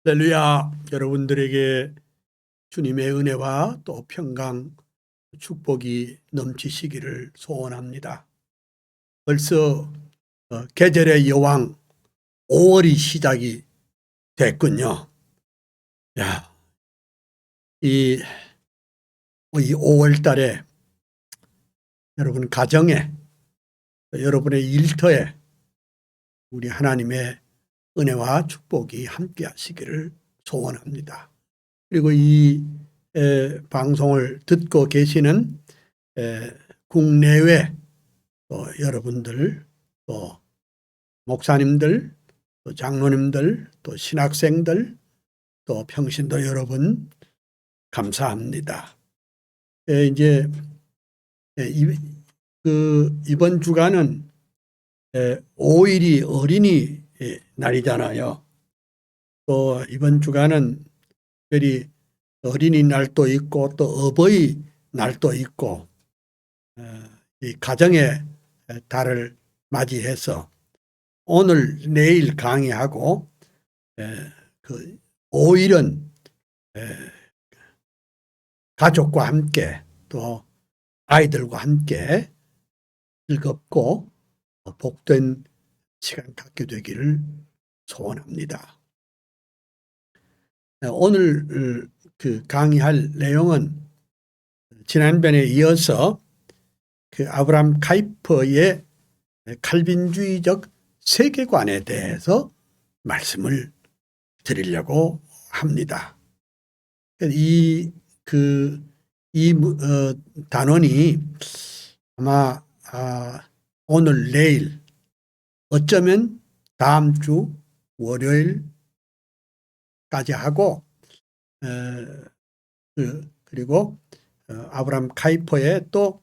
할렐루야. 여러분들에게 주님의 은혜와 또 평강, 축복이 넘치시기를 소원합니다. 벌써 계절의 여왕 5월이 시작이 됐군요. 야, 이 5월 달에 여러분 가정에, 여러분의 일터에 우리 하나님의 은혜와 축복이 함께 하시기를 소원합니다. 그리고 이 방송을 듣고 계시는 국내외 또 여러분들, 또 목사님들, 또 장로님들, 또 신학생들, 또 평신도 여러분 감사합니다. 이제 이번 주간은 5일이 어린이 날이잖아요. 또 이번 주간은 특별히 어린이날도 있고 또 어버이날도 있고 이 가정의 달을 맞이해서 오늘 내일 강의하고 그 5일은 가족과 함께 또 아이들과 함께 즐겁고 복된 시간 갖게 되기를 소원합니다. 오늘 그 강의할 내용은 지난번에 이어서 그 아브라함 카이퍼의 칼빈주의적 세계관에 대해서 말씀을 드리려고 합니다. 단원이 아마 오늘 내일 어쩌면 다음 주 월요일까지 하고 그리고 아브라함 카이퍼의 또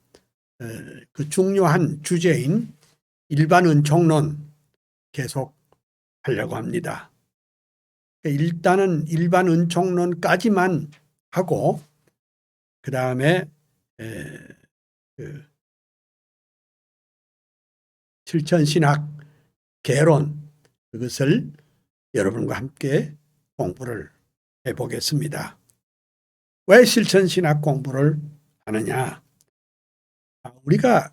그 중요한 주제인 일반 은총론 계속 하려고 합니다. 일단은 일반 은총론까지만 하고 그 다음에 실천신학 개론 그것을 여러분과 함께 공부를 해보겠습니다. 왜 실천신학 공부를 하느냐? 우리가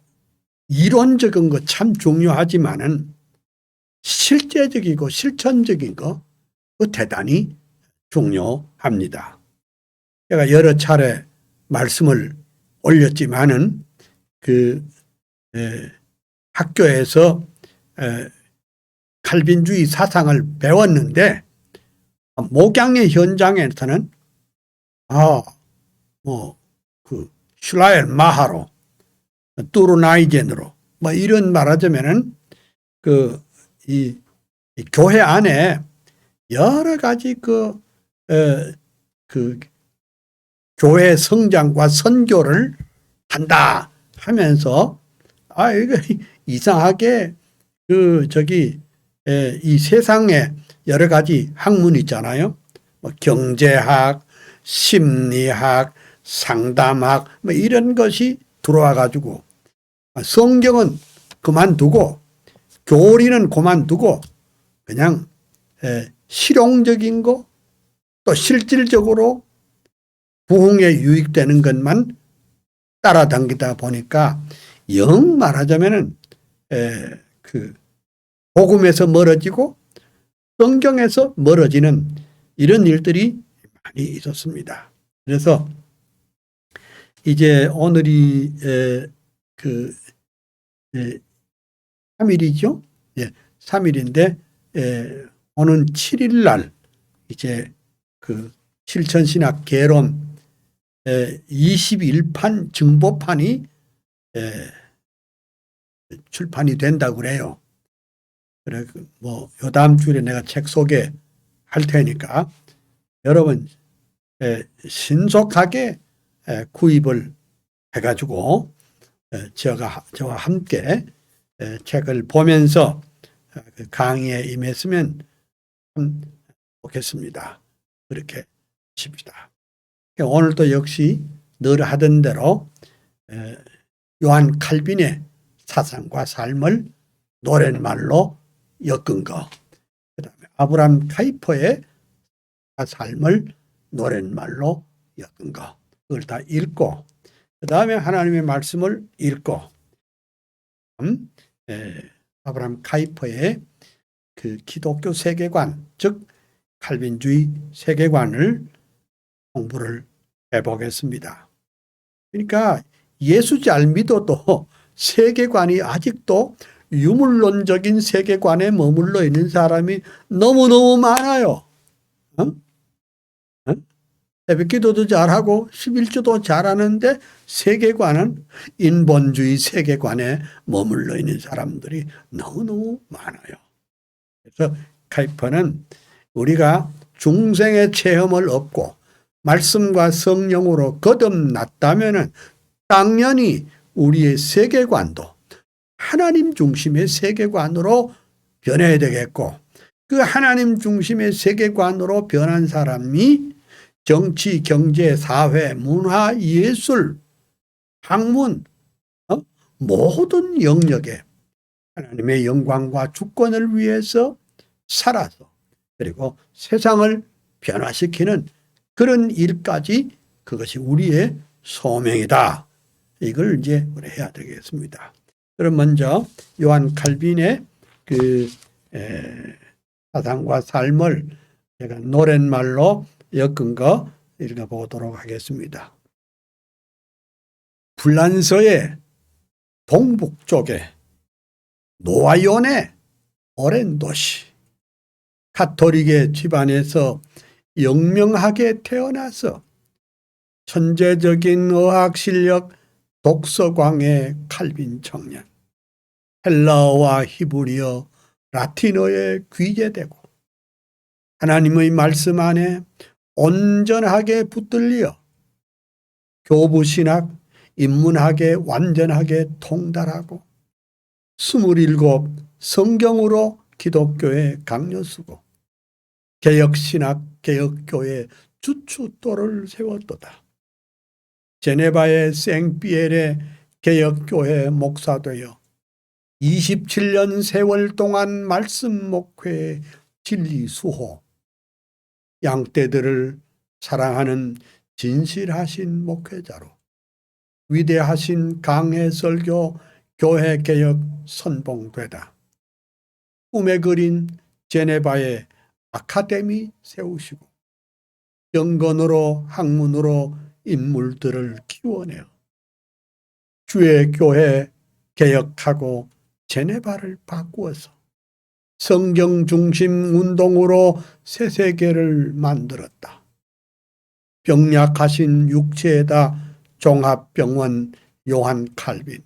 이론적인 거 참 중요하지만은 실제적이고 실천적인 거 대단히 중요합니다. 제가 여러 차례 말씀을 올렸지만은 학교에서 칼빈주의 사상을 배웠는데 목양의 현장에서는 슐라엘 마하로 뚜루나이젠으로 이런 말하자면은 이 교회 안에 여러 가지 교회 성장과 선교를 한다 하면서 이거 이상하게 이 세상에 여러 가지 학문이 있잖아요. 경제학, 심리학, 상담학 이런 것이 들어와 가지고 성경은 그만두고 교리는 그만두고 그냥 실용적인 거 또 실질적으로 부흥에 유익되는 것만 따라당기다 보니까 영 말하자면은 복음에서 멀어지고 성경에서 멀어지는 이런 일들이 많이 있었습니다. 그래서 이제 오늘이 3일이죠. 3일인데 오는 7일 날 이제 실천신학 개론 21판 증보판이 출판이 된다고 그래요. 그래 요 다음 주에 내가 책 소개할 테니까 여러분 신속하게 구입을 해가지고 저와 함께 책을 보면서 강의에 임했으면 참 좋겠습니다. 그렇게 하십시다. 오늘도 역시 늘 하던 대로 요한 칼빈의 사상과 삶을 노랫말로 엮은 거, 그 다음에 아브라함 카이퍼의 삶을 노랫말로 엮은 거. 그걸 다 읽고 그 다음에 하나님의 말씀을 읽고 아브라함 카이퍼의 그 기독교 세계관, 즉 칼빈주의 세계관을 공부를 해보겠습니다. 그러니까 예수 잘 믿어도 세계관이 아직도 유물론적인 세계관에 머물러 있는 사람이 너무너무 많아요. 새벽기도도 잘하고 11조도 잘하는데 세계관은 인본주의 세계관에 머물러 있는 사람들이 너무너무 많아요. 그래서 카이퍼는 우리가 중생의 체험을 얻고 말씀과 성령으로 거듭났다면 당연히 우리의 세계관도 하나님 중심의 세계관으로 변해야 되겠고, 그 하나님 중심의 세계관으로 변한 사람이 정치, 경제, 사회, 문화, 예술, 학문, 모든 영역에 하나님의 영광과 주권을 위해서 살아서 그리고 세상을 변화시키는 그런 일까지 그것이 우리의 소명이다. 이걸 이제 우리 해야 되겠습니다. 그럼 먼저 요한 칼빈의 그 사상과 삶을 제가 노랫말로 엮은 거 읽어보도록 하겠습니다. 불란서의 동북쪽에 노아연의 오랜 도시, 가톨릭의 집안에서 영명하게 태어나서 천재적인 의학 실력 독서광의 칼빈 청년, 헬라어와 히브리어, 라틴어에 귀재되고 하나님의 말씀 안에 온전하게 붙들려 교부신학, 인문학에 완전하게 통달하고 27 성경으로 기독교의 강요수고 개혁신학, 개혁교회 주춧돌을 세웠도다. 제네바의 생피엘의 개혁교회 목사되어 27년 세월 동안 말씀 목회 진리 수호, 양떼들을 사랑하는 진실하신 목회자로 위대하신 강해 설교 교회 개혁 선봉되다. 꿈에 그린 제네바의 아카데미 세우시고 영건으로 학문으로 인물들을 키워내어 주의 교회 개혁하고 제네바를 바꾸어서 성경 중심 운동으로 새 세계를 만들었다. 병약하신 육체에다 종합병원 요한 칼빈,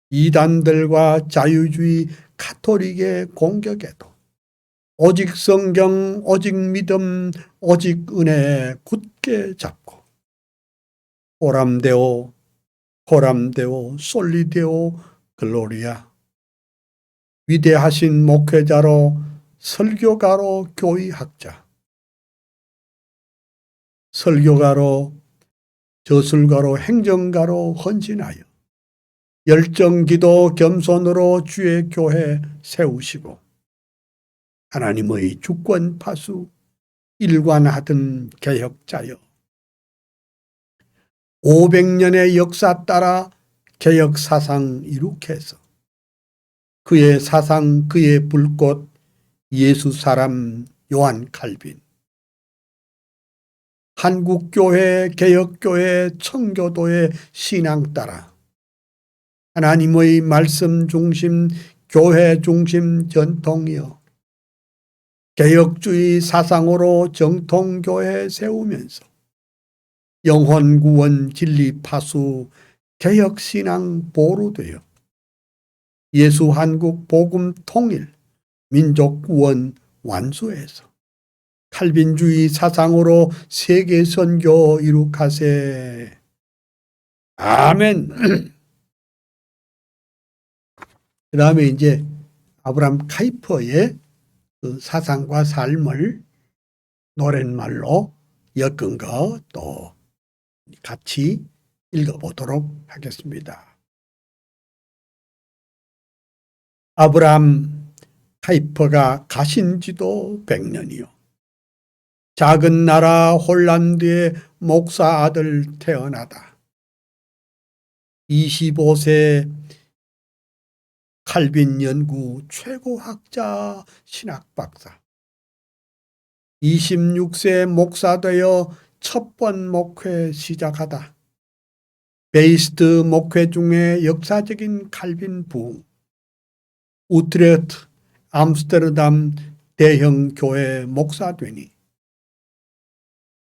이단들과 자유주의 가톨릭의 공격에도 오직 성경, 오직 믿음, 오직 은혜 굳게 잡고 오람데오, 코람데오, 솔리데오, 글로리아, 위대하신 목회자로 설교가로 교의학자, 설교가로 저술가로 행정가로 헌신하여 열정기도 겸손으로 주의 교회 세우시고 하나님의 주권 파수 일관하던 개혁자여 500년의 역사 따라 개혁 사상 이룩해서 그의 사상 그의 불꽃 예수 사람 요한 칼빈, 한국교회 개혁교회 청교도의 신앙 따라 하나님의 말씀 중심 교회 중심 전통이여 개혁주의 사상으로 정통교회 세우면서 영혼구원 진리 파수 개혁신앙 보루되어 예수 한국 복음 통일 민족구원 완수해서 칼빈주의 사상으로 세계선교 이룩하세. 아멘. 그 다음에 이제 아브라함 카이퍼의 그 사상과 삶을 노랫말로 엮은 거 또 같이 읽어보도록 하겠습니다. 아브라함 카이퍼가 가신 지도 100년이요. 작은 나라 홀란드의 목사 아들 태어나다. 25세 칼빈 연구 최고 학자 신학 박사. 26세 목사 되어 첫 번 목회 시작하다. 베이스트 목회 중에 역사적인 칼빈 부흥. 우트레흐트, 암스테르담 대형 교회 목사 되니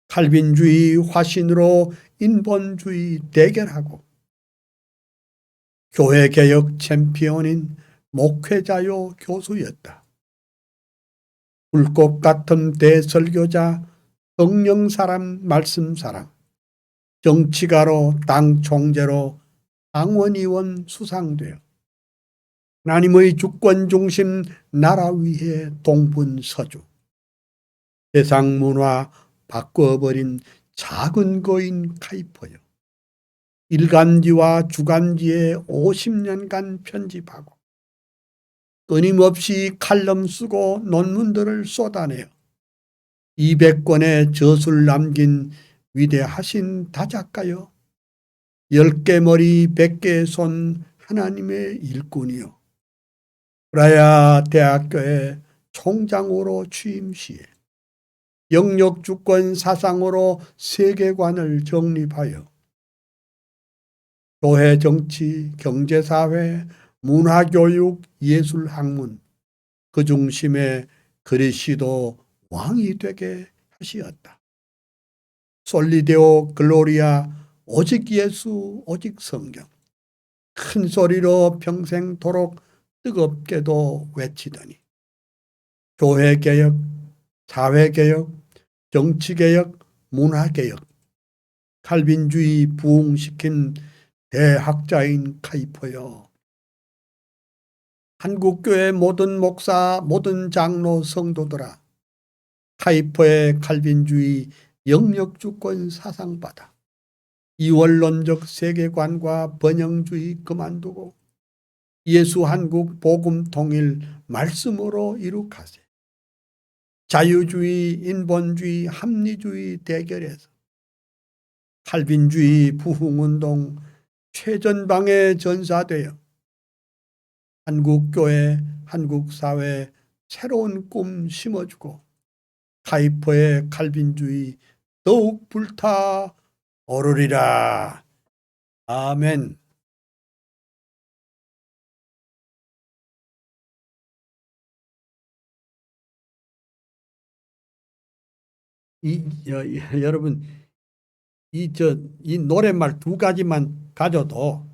칼빈주의 화신으로 인본주의 대결하고 교회개혁 챔피언인 목회자요 교수였다. 불꽃 같은 대설교자, 성령사람, 말씀사람, 정치가로 당 총재로 상원의원 수상되어 하나님의 주권 중심 나라 위에 동분서주, 세상 문화 바꿔버린 작은 거인 카이퍼요. 일간지와 주간지에 50년간 편집하고 끊임없이 칼럼 쓰고 논문들을 쏟아내어 200권의 저술 남긴 위대하신 다작가요. 10개 머리 100개 손 하나님의 일꾼이요. 브라야 대학교의 총장으로 취임 시에 영역주권 사상으로 세계관을 정립하여 교회 정치, 경제사회, 문화교육, 예술학문 그 중심에 그리스도 왕이 되게 하시었다. 솔리데오 글로리아 오직 예수 오직 성경 큰 소리로 평생토록 뜨겁게도 외치더니 교회개혁, 사회개혁, 정치개혁, 문화개혁, 칼빈주의 부흥시킨 대학자인 카이퍼요. 한국교회 모든 목사, 모든 장로 성도들아, 카이퍼의 칼빈주의 영역주권 사상받아 이원론적 세계관과 번영주의 그만두고 예수 한국 복음 통일 말씀으로 이룩하세. 자유주의, 인본주의, 합리주의 대결에서 칼빈주의 부흥운동 최전방에 전사되어 한국교회, 한국사회 새로운 꿈 심어주고 카이퍼의 칼빈주의 더욱 불타 오르리라. 아멘. 여러분, 이 노랫말 두 가지만 가져도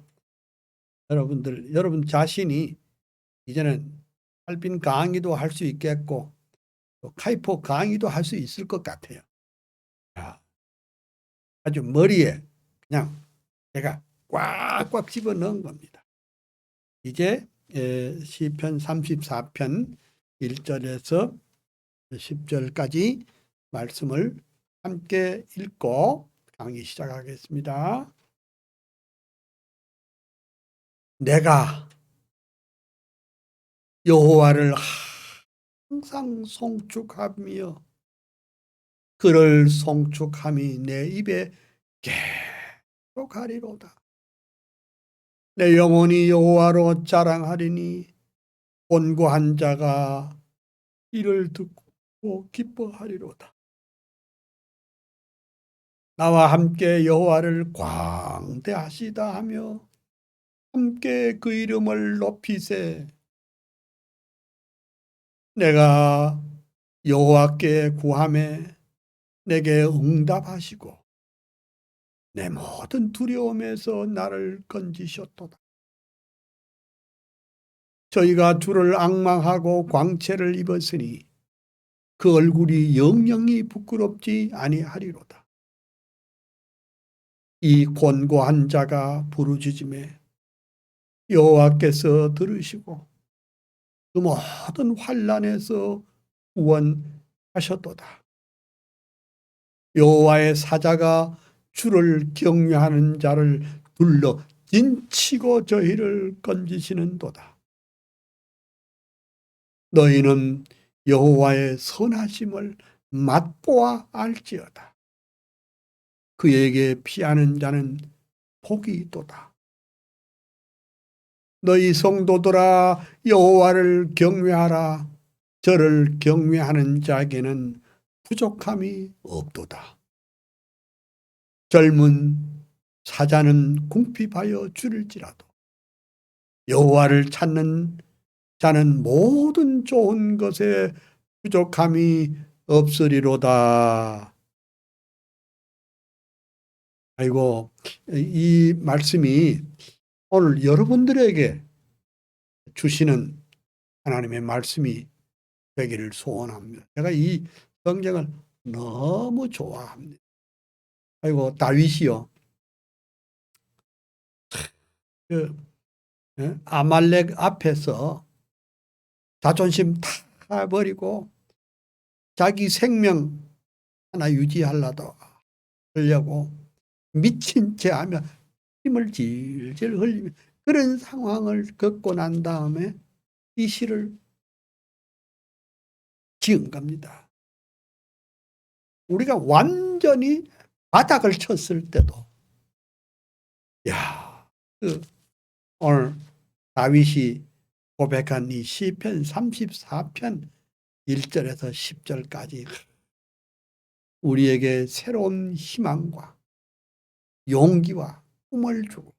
여러분 자신이 이제는 칼빈 강의도 할 수 있겠고 또 카이퍼 강의도 할 수 있을 것 같아요. 아주 머리에 그냥 제가 꽉꽉 집어 넣은 겁니다. 이제 시편 34편 1절에서 10절까지 말씀을 함께 읽고 강의 시작하겠습니다. 내가 여호와를 항상 송축하며 그를 송축함이 내 입에 계속 하리로다. 내 영혼이 여호와로 자랑하리니 곤고한 자가 이를 듣고 기뻐하리로다. 나와 함께 여호와를 광대하시다 하며 함께 그 이름을 높이세. 내가 여호와께 구하매 내게 응답하시고 내 모든 두려움에서 나를 건지셨도다. 저희가 주를 앙망하고 광채를 입었으니 그 얼굴이 영영이 부끄럽지 아니하리로다. 이 곤고한 자가 부르짖음에 여호와께서 들으시고 그 모든 환난에서 구원하셨도다. 여호와의 사자가 주를 경외하는 자를 둘러 진치고 저희를 건지시는도다. 너희는 여호와의 선하심을 맛보아 알지어다. 그에게 피하는 자는 복이 있도다. 너희 성도들아 여호와를 경외하라. 저를 경외하는 자에게는 부족함이 없도다. 젊은 사자는 궁핍하여 줄일지라도 여호와를 찾는 자는 모든 좋은 것에 부족함이 없으리로다. 아이고, 이 말씀이 오늘 여러분들에게 주시는 하나님의 말씀이 되기를 소원합니다. 제가 이 성경을 너무 좋아합니다. 아이고, 다윗이요. 아말렉 앞에서 자존심 다 버리고 자기 생명 하나 유지하려고 미친 채 하며 힘을 질질 흘리며 그런 상황을 겪고 난 다음에 이 시를 지은 겁니다. 우리가 완전히 바닥을 쳤을 때도 오늘 다윗이 고백한 이 시편 34편 1절에서 10절까지 우리에게 새로운 희망과 용기와 꿈을 주고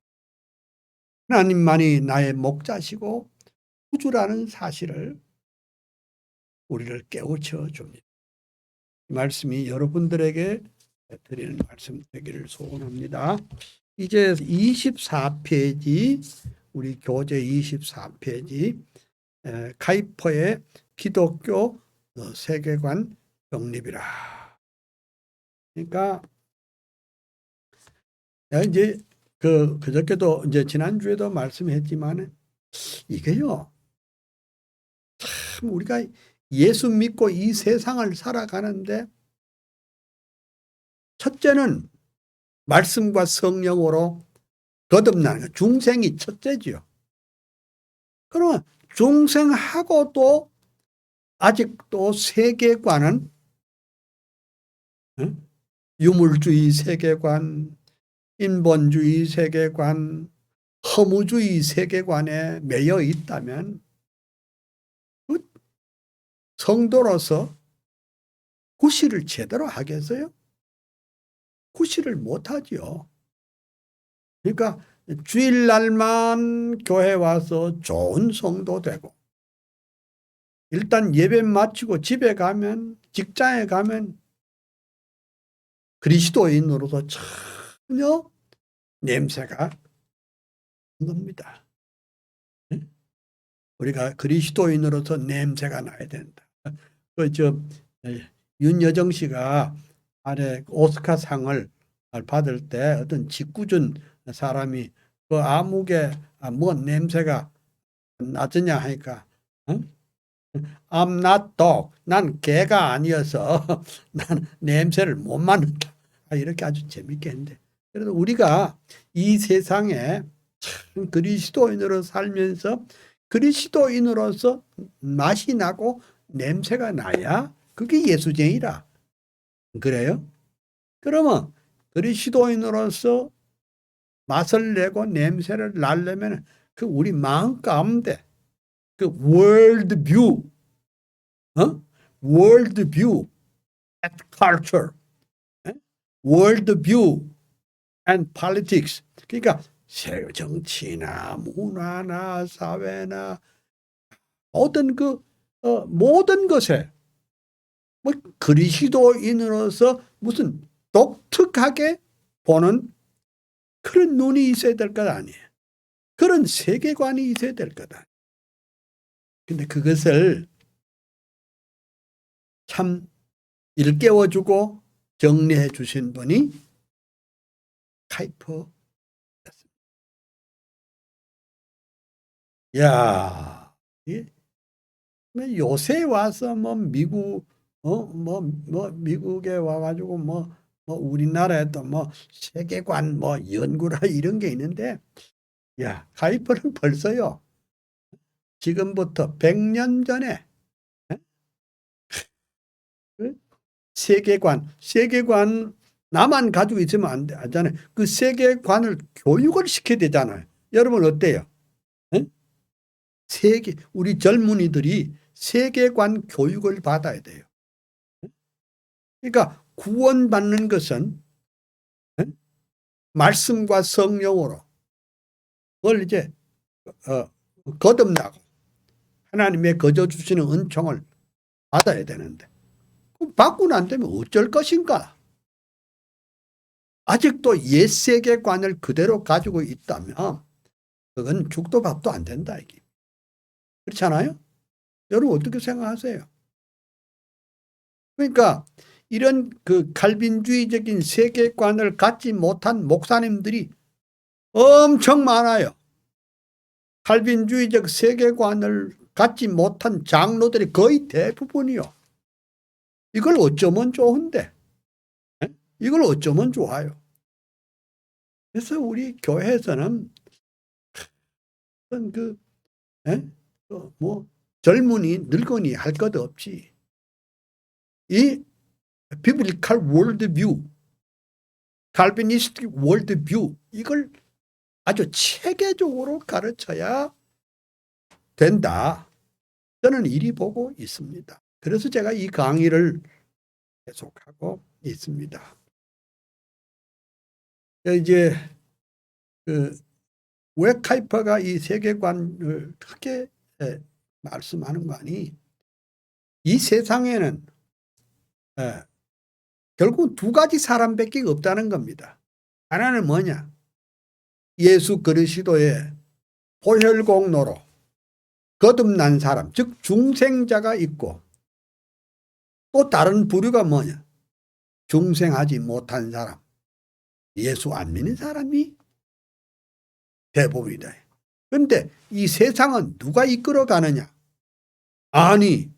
하나님만이 나의 목자시고 구주라는 사실을 우리를 깨우쳐 줍니다. 이 말씀이 여러분들에게 드리는 말씀 되기를 소원합니다. 이제 24페이지 우리 교재 24페이지 카이퍼의 기독교 세계관 정립이라. 그러니까 이제 그저께도 이제 지난주에도 말씀했지만 이게요. 참 우리가 예수 믿고 이 세상을 살아가는데 첫째는 말씀과 성령으로 거듭나는 거. 중생이 첫째지요. 그러면 중생하고도 아직도 세계관은 유물주의 세계관, 인본주의 세계관, 허무주의 세계관에 매여 있다면 성도로서 구실을 제대로 하겠어요? 구실을 못하지요. 그러니까 주일날만 교회 와서 좋은 성도 되고 일단 예배 마치고 집에 가면 직장에 가면 그리스도인으로서 전혀 냄새가 안 납니다. 우리가 그리스도인으로서 냄새가 나야 된다. 윤여정 씨가 아래 오스카상을 받을 때 어떤 짓궂은 사람이 그 아무개 뭐 냄새가 나느냐 하니까 I'm not dog. 난 개가 아니어서 난 냄새를 못 맡는다. 이렇게 아주 재밌게 했는데 그래도 우리가 이 세상에 참 그리스도인으로 살면서 그리스도인으로서 맛이 나고 냄새가 나야 그게 예수쟁이라. 그래요? 그러면 그리스도인으로서 맛을 내고 냄새를 날려면 그 우리 마음 가운데 그 world view, world view and culture, world view and politics. 그러니까 정치나 문화나 사회나 모든 것에 뭐 그리스도인으로서 무슨 독특하게 보는 그런 눈이 있어야 될 것 아니에요. 그런 세계관이 있어야 될 것 아니에요. 근데 그것을 참 일깨워주고 정리해 주신 분이 카이퍼였습니다. 야, 요새 와서 뭐 미국 미국에 와가지고 뭐 우리나라에도 뭐 세계관 뭐 연구라 이런 게 있는데 야, 카이퍼는 벌써요. 지금부터 100년 전에 세계관 나만 가지고 있으면 안 되잖아요. 그 세계관을 교육을 시켜야 되잖아요. 여러분 어때요? 네? 우리 젊은이들이 세계관 교육을 받아야 돼요. 그러니까 구원받는 것은 말씀과 성령으로 그걸 이제 거듭나고 하나님의 거저 주시는 은총을 받아야 되는데 받고 난 다음에 어쩔 것인가? 아직도 옛 세계관을 그대로 가지고 있다면 그건 죽도 밥도 안 된다. 이게. 그렇잖아요? 여러분 어떻게 생각하세요? 그러니까 이런 그 칼빈주의적인 세계관을 갖지 못한 목사님들이 엄청 많아요. 칼빈주의적 세계관을 갖지 못한 장로들이 거의 대부분이요. 이걸 어쩌면 좋은데, 이걸 어쩌면 좋아요. 그래서 우리 교회에서는 뭐 젊은이 늙은이 할 것 없이 이 비블리컬 월드뷰, 칼비니스틱 월드뷰 이걸 아주 체계적으로 가르쳐야 된다. 저는 이리 보고 있습니다. 그래서 제가 이 강의를 계속하고 있습니다. 이제 왜 카이퍼가 이 세계관을 크게 말씀하는 거 아니? 이 세상에는 결국 두 가지 사람밖에 없다는 겁니다. 하나는 뭐냐? 예수 그리스도의 보혈공로로 거듭난 사람, 즉 중생자가 있고 또 다른 부류가 뭐냐? 중생하지 못한 사람, 예수 안 믿는 사람이 대부분이다. 그런데 이 세상은 누가 이끌어 가느냐? 아니,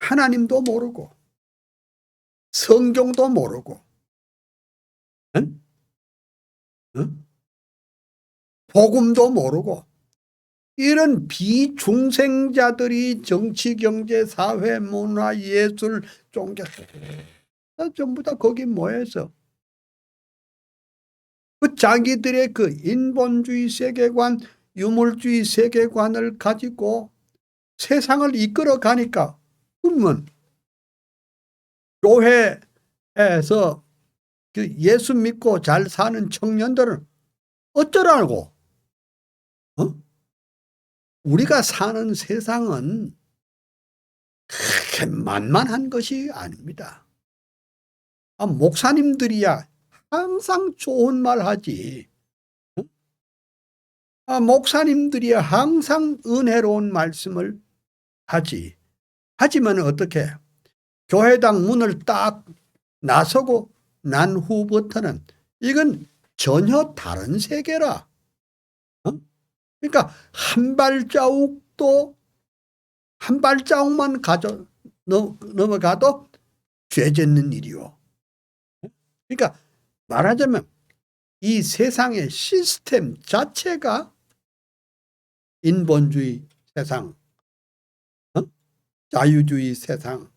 하나님도 모르고 성경도 모르고 응? 응? 복음도 모르고 이런 비중생자들이 정치, 경제, 사회, 문화, 예술, 종교 전부 다 거기 모여서 그 자기들의 그 인본주의 세계관, 유물주의 세계관을 가지고 세상을 이끌어 가니까 그러면 교회에서 그 예수 믿고 잘 사는 청년들은 어쩌라고? 우리가 사는 세상은 그렇게 만만한 것이 아닙니다. 목사님들이야 항상 좋은 말 하지. 목사님들이야 항상 은혜로운 말씀을 하지. 하지만 어떻게 교회당 문을 딱 나서고 난 후부터는 이건 전혀 다른 세계라. 그러니까 한 발자국만 넘어가도 죄 짓는 일이요. 그러니까 말하자면 이 세상의 시스템 자체가 인본주의 세상, 자유주의 세상,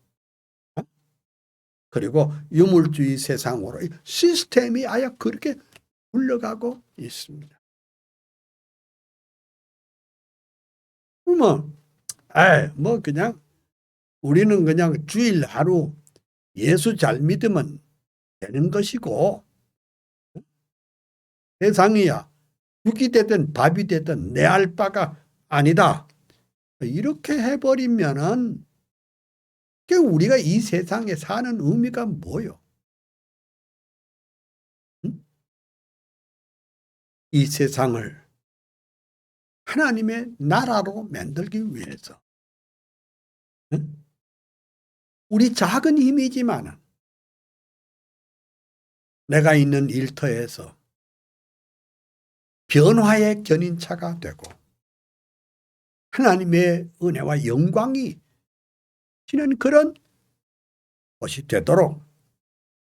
그리고 유물주의 세상으로 시스템이 아예 그렇게 굴러가고 있습니다. 뭐 그냥 우리는 그냥 주일 하루 예수 잘 믿으면 되는 것이고 세상이야 죽이 되든 밥이 되든 내 알 바가 아니다. 이렇게 해버리면은 우리가 이 세상에 사는 의미가 뭐요? 이 세상을 하나님의 나라로 만들기 위해서 우리 작은 힘이지만 내가 있는 일터에서 변화의 견인차가 되고 하나님의 은혜와 영광이 지는 그런 것이 되도록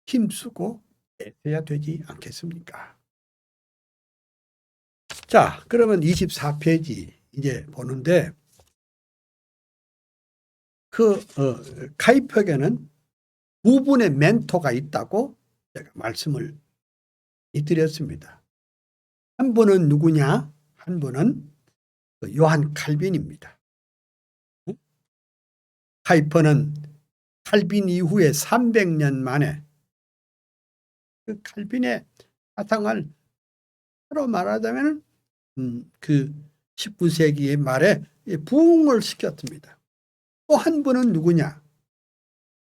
힘쓰고 애써야 되지 않겠습니까? 자, 그러면 24페이지 이제 보는데 카이퍼에게는 두 분의 멘토가 있다고 제가 말씀을 드렸습니다. 한 분은 누구냐? 한 분은 요한 칼빈입니다. 카이퍼는 칼빈 이후에 300년 만에 그 칼빈의 사상을 바로 말하자면 그 19세기 말에 부흥을 시켰습니다. 또 한 분은 누구냐?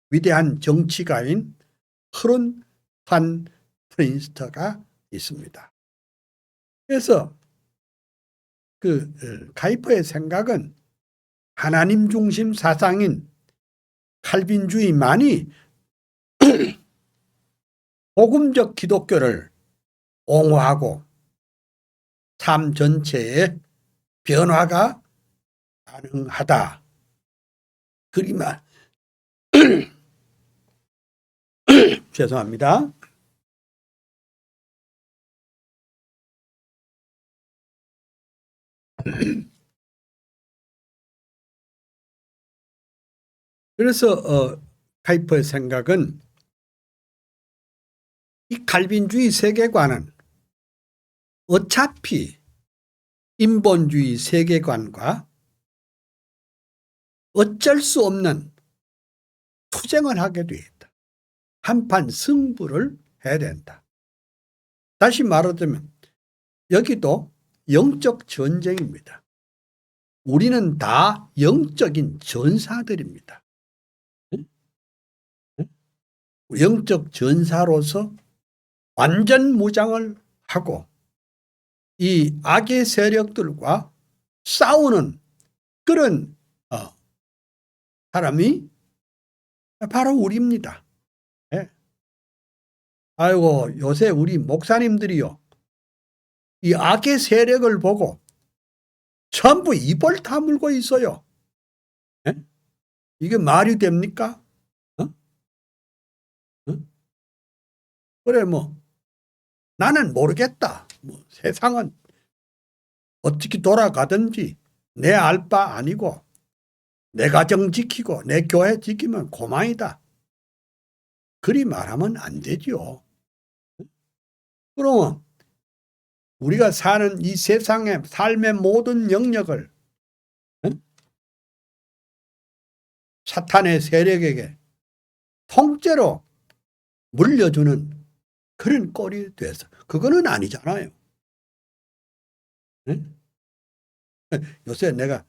위대한 정치가인 허런 판 프린스터가 있습니다. 그래서 그 카이퍼의 생각은 하나님 중심 사상인 칼빈주의만이 복음적 기독교를 옹호하고 삶 전체에 변화가 가능하다. 그리만 죄송합니다. 그래서 카이퍼의 생각은 이 칼빈주의 세계관은 어차피 인본주의 세계관과 어쩔 수 없는 투쟁을 하게 돼 있다. 한판 승부를 해야 된다. 다시 말하자면 여기도 영적 전쟁입니다. 우리는 다 영적인 전사들입니다. 영적 전사로서 완전 무장을 하고 이 악의 세력들과 싸우는 그런 사람이 바로 우리입니다. 네. 아이고 요새 우리 목사님들이요. 이 악의 세력을 보고 전부 입을 다물고 있어요. 네? 이게 말이 됩니까? 그래 뭐 나는 모르겠다. 뭐 세상은 어떻게 돌아가든지 내 알 바 아니고 내 가정 지키고 내 교회 지키면 고마이다. 그리 말하면 안 되죠. 그러면 우리가 사는 이 세상의 삶의 모든 영역을 사탄의 세력에게 통째로 물려주는 그런 꼴이 돼서 그거는 아니잖아요. 요새 내가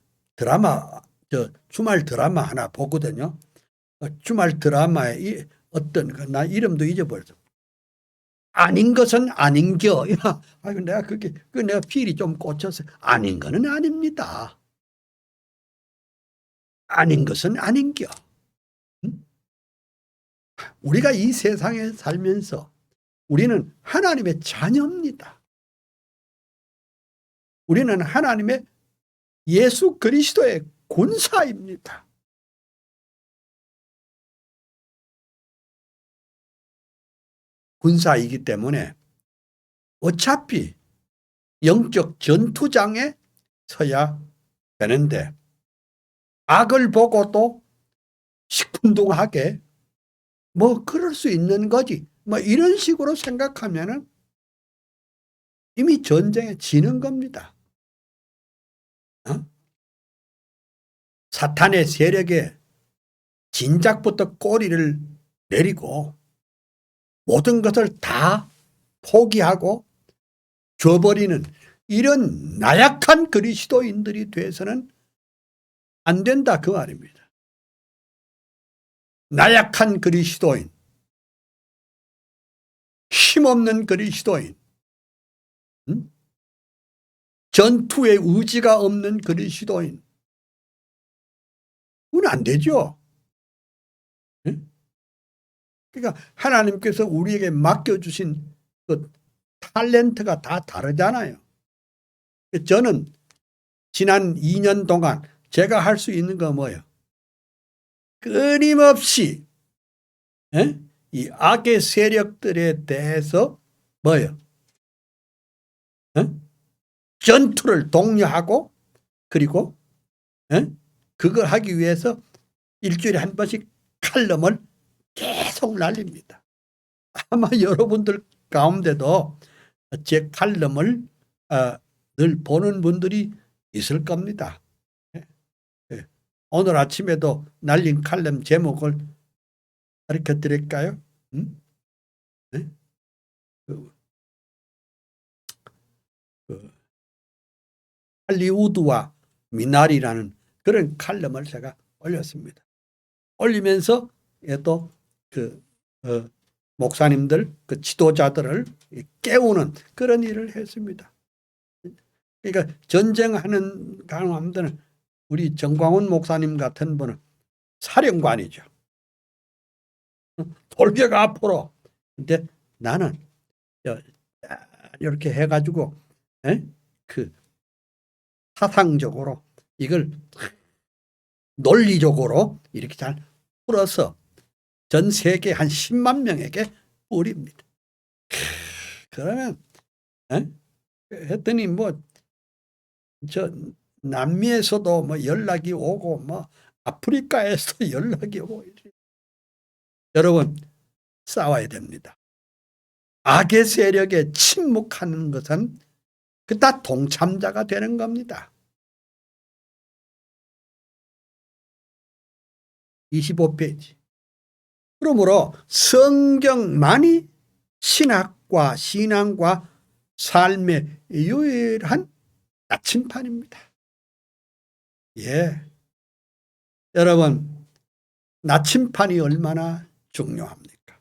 주말 드라마 하나 보거든요. 주말 드라마에 어떤 나 이름도 잊어버렸어. 아닌 것은 아닌겨. 아이고 내가 내가 필이 좀 꽂혀서 아닌 거는 아닙니다. 아닌 것은 아닌겨. 우리가 이 세상에 살면서 우리는 하나님의 자녀입니다. 우리는 하나님의 예수 그리스도의 군사입니다. 군사이기 때문에 어차피 영적 전투장에 서야 되는데 악을 보고도 시큰둥하게 뭐 그럴 수 있는 거지 뭐 이런 식으로 생각하면은 이미 전쟁에 지는 겁니다. 사탄의 세력에 진작부터 꼬리를 내리고 모든 것을 다 포기하고 줘버리는 이런 나약한 그리스도인들이 돼서는 안 된다 그 말입니다. 나약한 그리스도인, 힘없는 그리스도인, 전투에 의지가 없는 그리스도인, 그건 안 되죠. 그러니까 하나님께서 우리에게 맡겨주신 그 탤런트가 다 다르잖아요. 저는 지난 2년 동안 제가 할 수 있는 거 뭐예요? 끊임없이 이 악의 세력들에 대해서 뭐예요? 전투를 독려하고 그리고 그걸 하기 위해서 일주일에 한 번씩 칼럼을 계속 계속 날립니다. 아마 여러분들 가운데도 제 칼럼을 늘 보는 분들이 있을 겁니다. 오늘 아침에도 날린 칼럼 제목을 가르쳐 드릴까요? 네? 할리우드와 미나리라는 그런 칼럼을 제가 올렸습니다. 올리면서 또 목사님들, 그 지도자들을 깨우는 그런 일을 했습니다. 그러니까 전쟁하는 강함들은 우리 정광훈 목사님 같은 분은 사령관이죠. 돌격 앞으로. 근데 나는 이렇게 해가지고 그 사상적으로 이걸 논리적으로 이렇게 잘 풀어서 전 세계 한 10만 명에게 뿌립니다. 그러면 했더니 저 남미에서도 연락이 오고 아프리카에서도 연락이 오고. 여러분, 싸워야 됩니다. 악의 세력에 침묵하는 것은 다 동참자가 되는 겁니다. 25페이지. 그러므로 성경만이 신학과 신앙과 삶의 유일한 나침판입니다. 여러분, 나침판이 얼마나 중요합니까?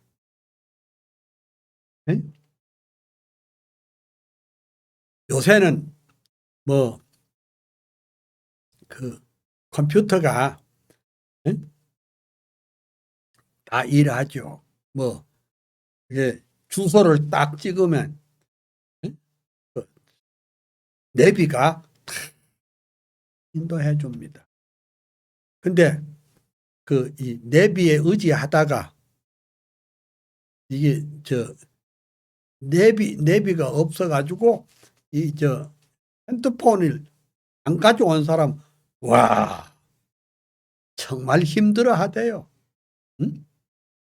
요새는 컴퓨터가 다 일하죠. 이게 주소를 딱 찍으면 내비가 인도해 줍니다. 근데 이 내비에 의지하다가 이게 내비가 없어가지고 핸드폰을 안 가져온 사람, 와, 정말 힘들어 하대요.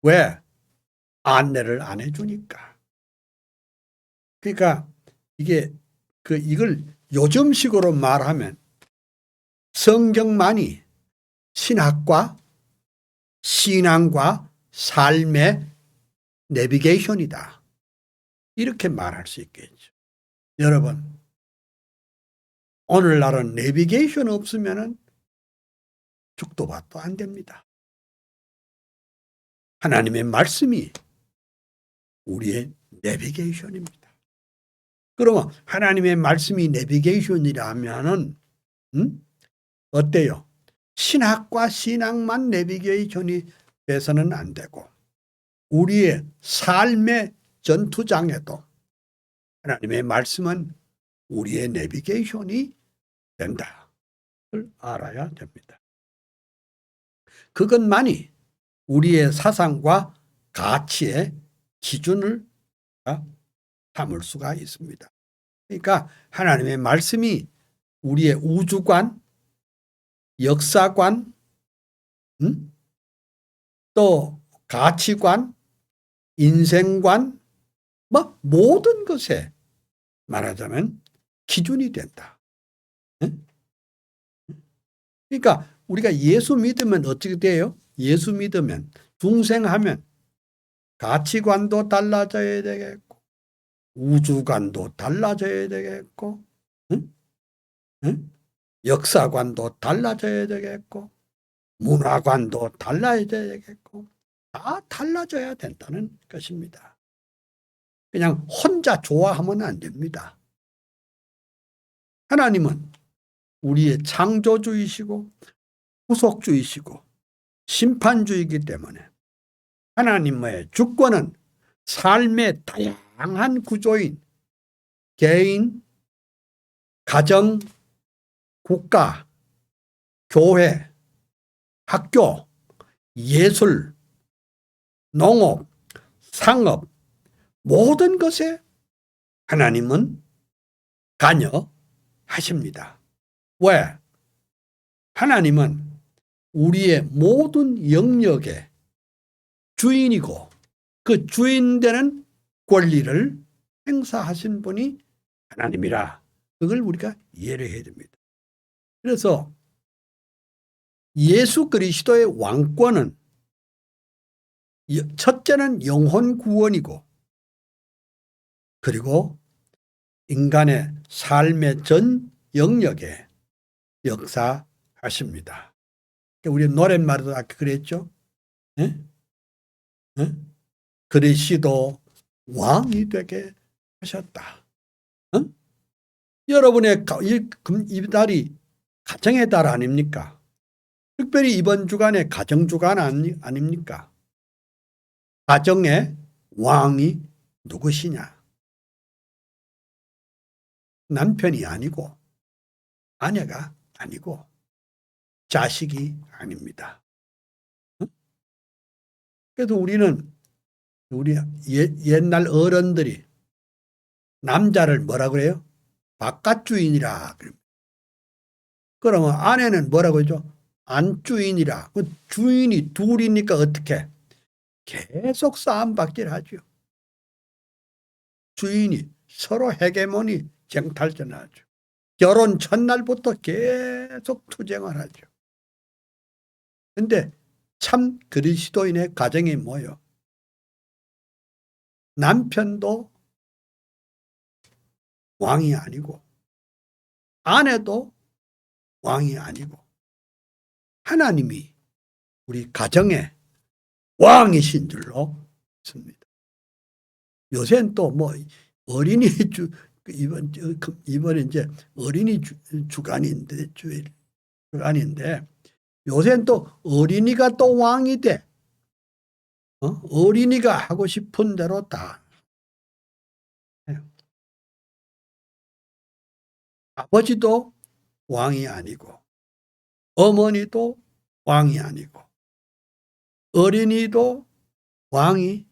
왜? 안내를 안 해주니까. 그러니까 이걸 요즘식으로 말하면 성경만이 신학과 신앙과 삶의 내비게이션이다. 이렇게 말할 수 있겠죠. 여러분, 오늘날은 내비게이션 없으면 죽도 밥도 안 됩니다. 하나님의 말씀이 우리의 내비게이션입니다. 그러면 하나님의 말씀이 내비게이션이라면은 어때요? 신학과 신앙만 내비게이션이 돼서는 안 되고 우리의 삶의 전투장에도 하나님의 말씀은 우리의 내비게이션이 된다를 알아야 됩니다. 그것만이 우리의 사상과 가치의 기준을 삼을 수가 있습니다. 그러니까 하나님의 말씀이 우리의 우주관, 역사관, 또 가치관, 인생관, 모든 것에 말하자면 기준이 된다. 그러니까 우리가 예수 믿으면 어떻게 돼요? 예수 믿으면 중생하면 가치관도 달라져야 되겠고 우주관도 달라져야 되겠고 역사관도 달라져야 되겠고 문화관도 달라져야 되겠고 다 달라져야 된다는 것입니다. 그냥 혼자 좋아하면 안 됩니다. 하나님은 우리의 창조주이시고 후속주이시고 심판주이기 때문에 하나님의 주권은 삶의 다양한 구조인 개인, 가정, 국가, 교회, 학교, 예술, 농업, 상업 모든 것에 하나님은 관여하십니다. 왜? 하나님은 우리의 모든 영역의 주인이고 그 주인 되는 권리를 행사하신 분이 하나님이라. 그걸 우리가 이해를 해야 됩니다. 그래서 예수 그리스도의 왕권은 첫째는 영혼 구원이고 그리고 인간의 삶의 전 영역에 역사하십니다. 우리 노랫말도 아까 그랬죠. 네? 네? 그리스도 왕이 되게 하셨다. 어? 여러분의 이달이 가정의 달 아닙니까? 특별히 이번 주간에 가정주간 아닙니까? 가정의 왕이 누구시냐? 남편이 아니고 아내가 아니고 자식이 아닙니다. 그래서 우리는 우리 옛날 어른들이 남자를 뭐라 그래요? 바깥주인이라. 그러면 아내는 뭐라고 하죠? 안주인이라. 그 주인이 둘이니까 어떻게? 계속 싸움받기를 하죠. 주인이 서로 헤게모니 쟁탈전하죠. 결혼 첫날부터 계속 투쟁을 하죠. 그런데 참 그리스도인의 가정이 뭐예요? 남편도 왕이 아니고 아내도 왕이 아니고 하나님이 우리 가정의 왕이신 줄로 믿습니다. 요새는 또 뭐 어린이 이번에 이제 어린이 주간인데 요새는 또 어린이가 또 왕이 돼. 어린이가 하고 싶은 대로 다. 아버지도 왕이 아니고 어머니도 왕이 아니고 어린이도 왕이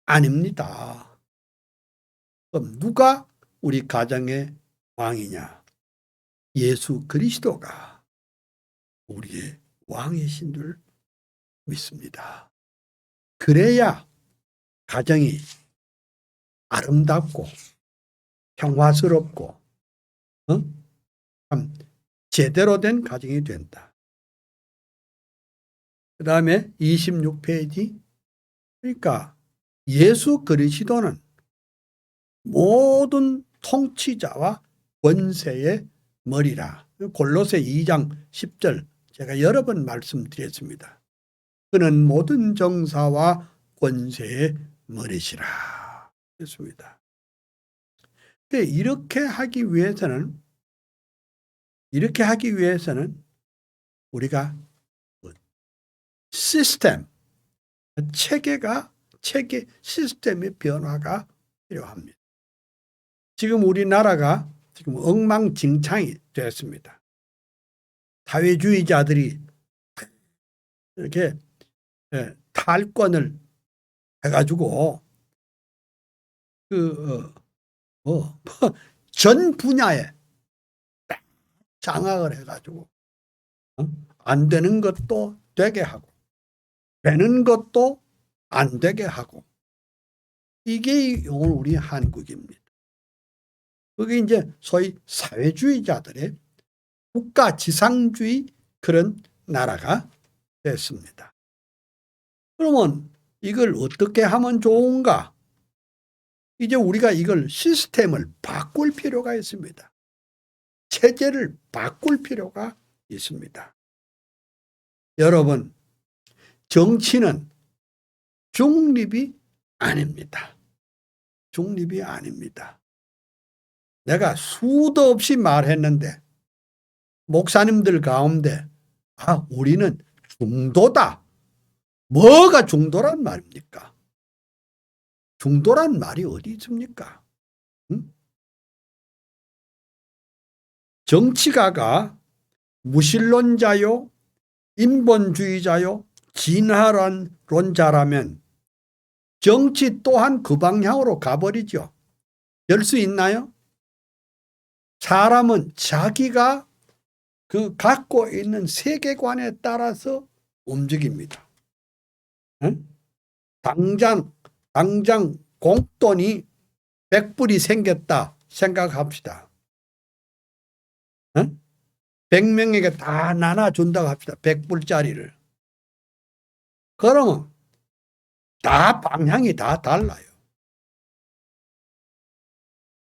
아닙니다. 그럼 누가 우리 가정의 왕이냐? 예수 그리스도가 우리의 왕이신 줄 믿습니다. 그래야 가정이 아름답고 평화스럽고 참 제대로 된 가정이 된다. 그 다음에 26페이지. 그러니까 예수 그리스도는 모든 통치자와 권세의 머리라. 골로새 2장 10절 제가 여러 번 말씀드렸습니다. 그는 모든 정사와 권세의 머리시라 했습니다. 이렇게 하기 위해서는 우리가 시스템, 체계 시스템의 변화가 필요합니다. 지금 우리나라가 지금 엉망진창이 됐습니다. 사회주의자들이 이렇게 탈권을 해가지고 전 분야에 장악을 해가지고 안 되는 것도 되게 하고 되는 것도 안 되게 하고 이게 오늘 우리 한국입니다. 그게 이제 소위 사회주의자들의 국가 지상주의 그런 나라가 됐습니다. 그러면 이걸 어떻게 하면 좋은가? 이제 우리가 이걸 시스템을 바꿀 필요가 있습니다. 체제를 바꿀 필요가 있습니다. 여러분, 정치는 중립이 아닙니다. 중립이 아닙니다. 내가 수도 없이 말했는데 목사님들 가운데 우리는 중도다. 뭐가 중도란 말입니까? 중도란 말이 어디 있습니까? 정치가가 무신론자요, 인본주의자요, 진화론자라면 정치 또한 그 방향으로 가버리죠. 될 수 있나요? 사람은 자기가 그 갖고 있는 세계관에 따라서 움직입니다. 응? 당장 공돈이 100불이 생겼다 생각합시다. 100명에게 다 나눠준다고 합시다. 100불짜리를. 그러면 다 방향이 다 달라요.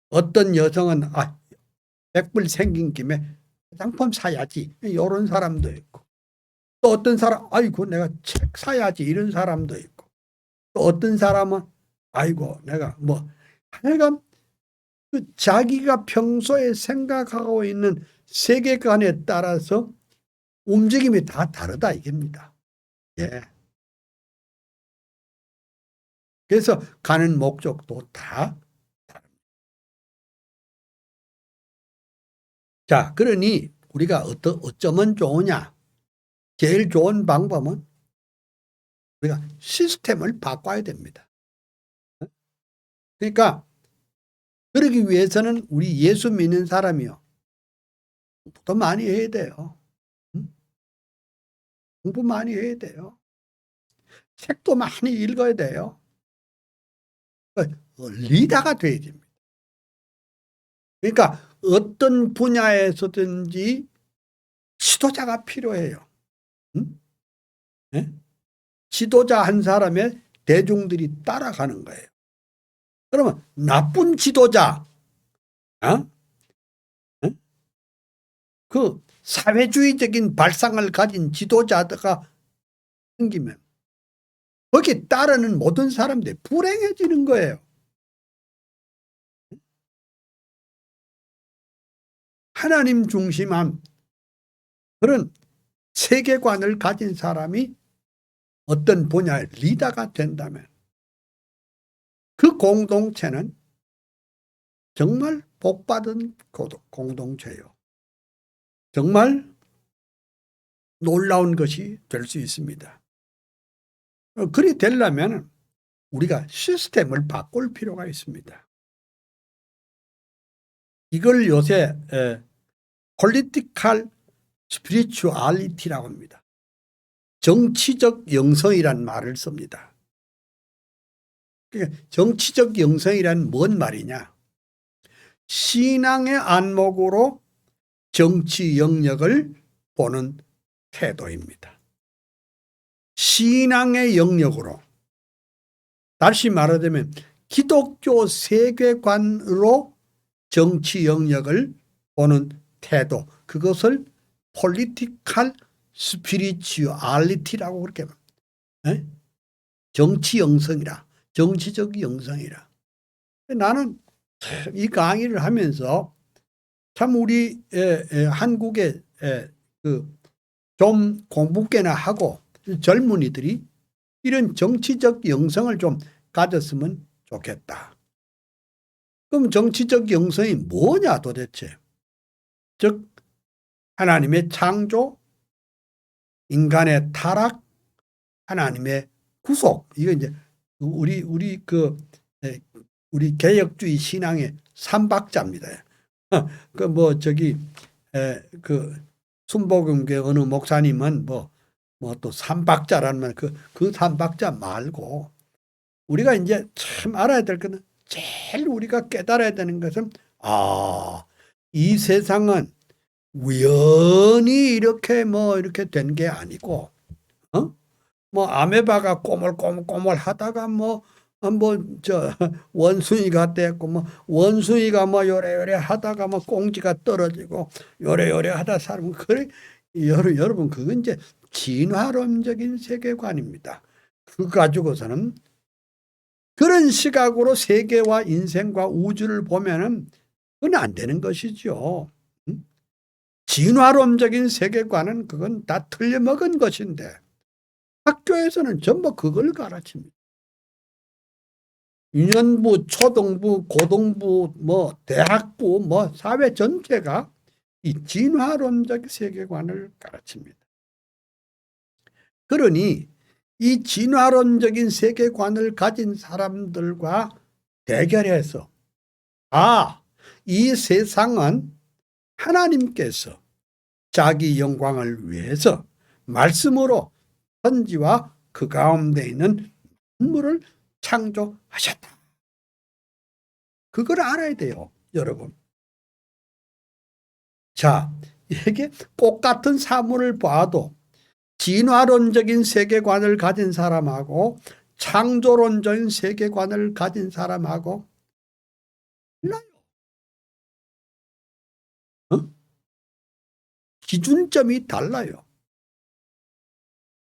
어떤 여성은 100불 생긴 김에 화장품 사야지 이런 사람도 있고, 또 어떤 사람 아이고 내가 책 사야지 이런 사람도 있고, 또 어떤 사람은 아이고 내가 뭐 하여간 그 자기가 평소에 생각하고 있는 세계관에 따라서 움직임이 다 다르다 이겁니다. 예. 그래서 가는 목적도 다 다릅니다. 자, 그러니 우리가 어쩌면 좋으냐? 제일 좋은 방법은 우리가 시스템을 바꿔야 됩니다. 그러니까 그러기 위해서는 우리 예수 믿는 사람이요, 공부도 많이 해야 돼요. 공부 많이 해야 돼요. 책도 많이 읽어야 돼요. 리더가 돼야 됩니다. 그러니까 어떤 분야에서든지 지도자가 필요해요. 네? 지도자 한 사람의 대중들이 따라가는 거예요. 그러면 나쁜 지도자, 그 사회주의적인 발상을 가진 지도자가 생기면 거기에 따르는 모든 사람들이 불행해지는 거예요. 하나님 중심한 그런 세계관을 가진 사람이 어떤 분야의 리더가 된다면 그 공동체는 정말 복받은 공동체요. 정말 놀라운 것이 될 수 있습니다. 그리 되려면 우리가 시스템을 바꿀 필요가 있습니다. 이걸 요새 political spirituality라고 합니다. 정치적 영성이란 말을 씁니다. 그러니까 정치적 영성이란 뭔 말이냐? 신앙의 안목으로 정치 영역을 보는 태도입니다. 신앙의 영역으로, 다시 말하자면 기독교 세계관으로 정치 영역을 보는 태도, 그것을 political spirituality라고 그렇게 합니다. 정치 영성이라, 정치적 영성이라. 나는 이 강의를 하면서 참 우리 한국의 좀 공부 꽤나 하고 젊은이들이 이런 정치적 영성을 좀 가졌으면 좋겠다. 그럼 정치적 영성이 뭐냐 도대체? 즉 하나님의 창조, 인간의 타락, 하나님의 구속. 이거 이제 우리 개혁주의 신앙의 삼박자입니다. 순복음교회 어느 목사님은 뭐 또 삼박자라는 말, 그 삼박자 말고 우리가 이제 참 알아야 될 것은, 제일 우리가 깨달아야 되는 것은 이 세상은 우연히 이렇게 된 게 아니고, 아메바가 꼬물꼬물 하다가 원숭이가 됐고, 원숭이가 요래요래 하다가 꽁지가 떨어지고 요래요래 하다 살면, 그래, 여러분, 그건 이제 진화론적인 세계관입니다. 그거 가지고서는 그런 시각으로 세계와 인생과 우주를 보면은 그건 안 되는 것이죠. 진화론적인 세계관은 그건 다 틀려먹은 것인데 학교에서는 전부 그걸 가르칩니다. 유년부, 초등부, 고등부, 대학부, 사회 전체가 이 진화론적 세계관을 가르칩니다. 그러니 이 진화론적인 세계관을 가진 사람들과 대결해서 이 세상은 하나님께서 자기 영광을 위해서 말씀으로 천지와 그 가운데 있는 만물을 창조하셨다. 그걸 알아야 돼요, 여러분. 자, 이게 똑같은 사물을 봐도 진화론적인 세계관을 가진 사람하고 창조론적인 세계관을 가진 사람하고 달라요. 기준점이 달라요.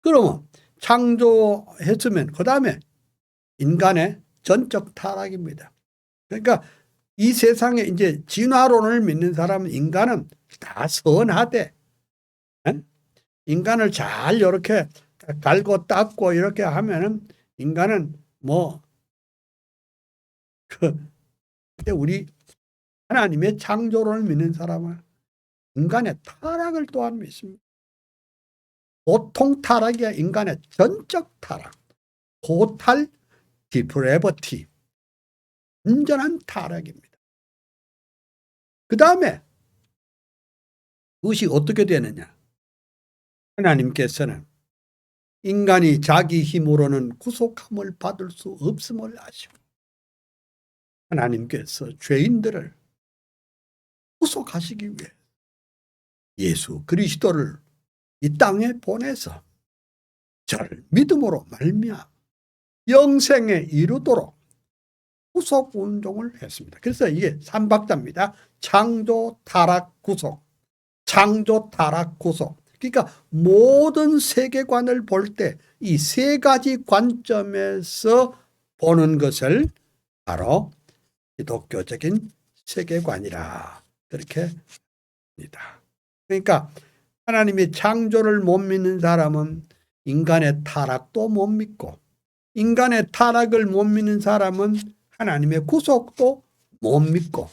그러면 창조했으면 그 다음에 인간의 전적 타락입니다. 그러니까 이 세상에 이제 진화론을 믿는 사람은 인간은 다 선하되 인간을 잘 이렇게 갈고 닦고 이렇게 하면은 인간은 근데 우리 하나님의 창조론을 믿는 사람은 인간의 타락을 또한 믿습니다. 보통 타락이 인간의 전적 타락, 토탈 디프레버티, 완전한 타락입니다. 그 다음에 그것이 어떻게 되느냐? 하나님께서는 인간이 자기 힘으로는 구속함을 받을 수 없음을 아시고 하나님께서 죄인들을 구속하시기 위해 예수 그리스도를 이 땅에 보내서 저를 믿음으로 말미암아 영생에 이르도록 구속 운동을 했습니다. 그래서 이게 삼박자입니다. 창조, 타락, 구속. 창조, 타락, 구속. 그러니까 모든 세계관을 볼 때 이 세 가지 관점에서 보는 것을 바로 기독교적인 세계관이라 그렇게 합니다. 그러니까 하나님의 창조를 못 믿는 사람은 인간의 타락도 못 믿고 인간의 타락을 못 믿는 사람은 하나님의 구속도 못 믿고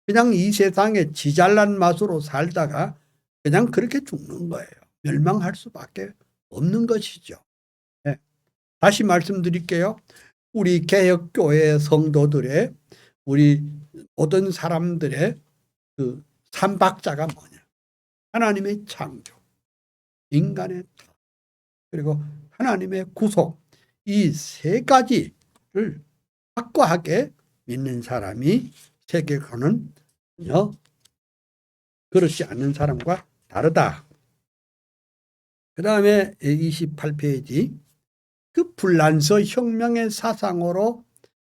그냥 이 세상에 지잘난 맛으로 살다가 그냥 그렇게 죽는 거예요. 멸망할 수밖에 없는 것이죠. 네. 다시 말씀드릴게요. 우리 개혁교회 성도들의 우리 모든 사람들의 그 삼박자가 뭐냐? 하나님의 창조, 인간의 타락, 그리고 하나님의 구속, 이 세 가지를 확고하게 믿는 사람이 세계관은 전혀 그렇지 않는 사람과 다르다. 그 다음에 28페이지 그 불란서 혁명의 사상으로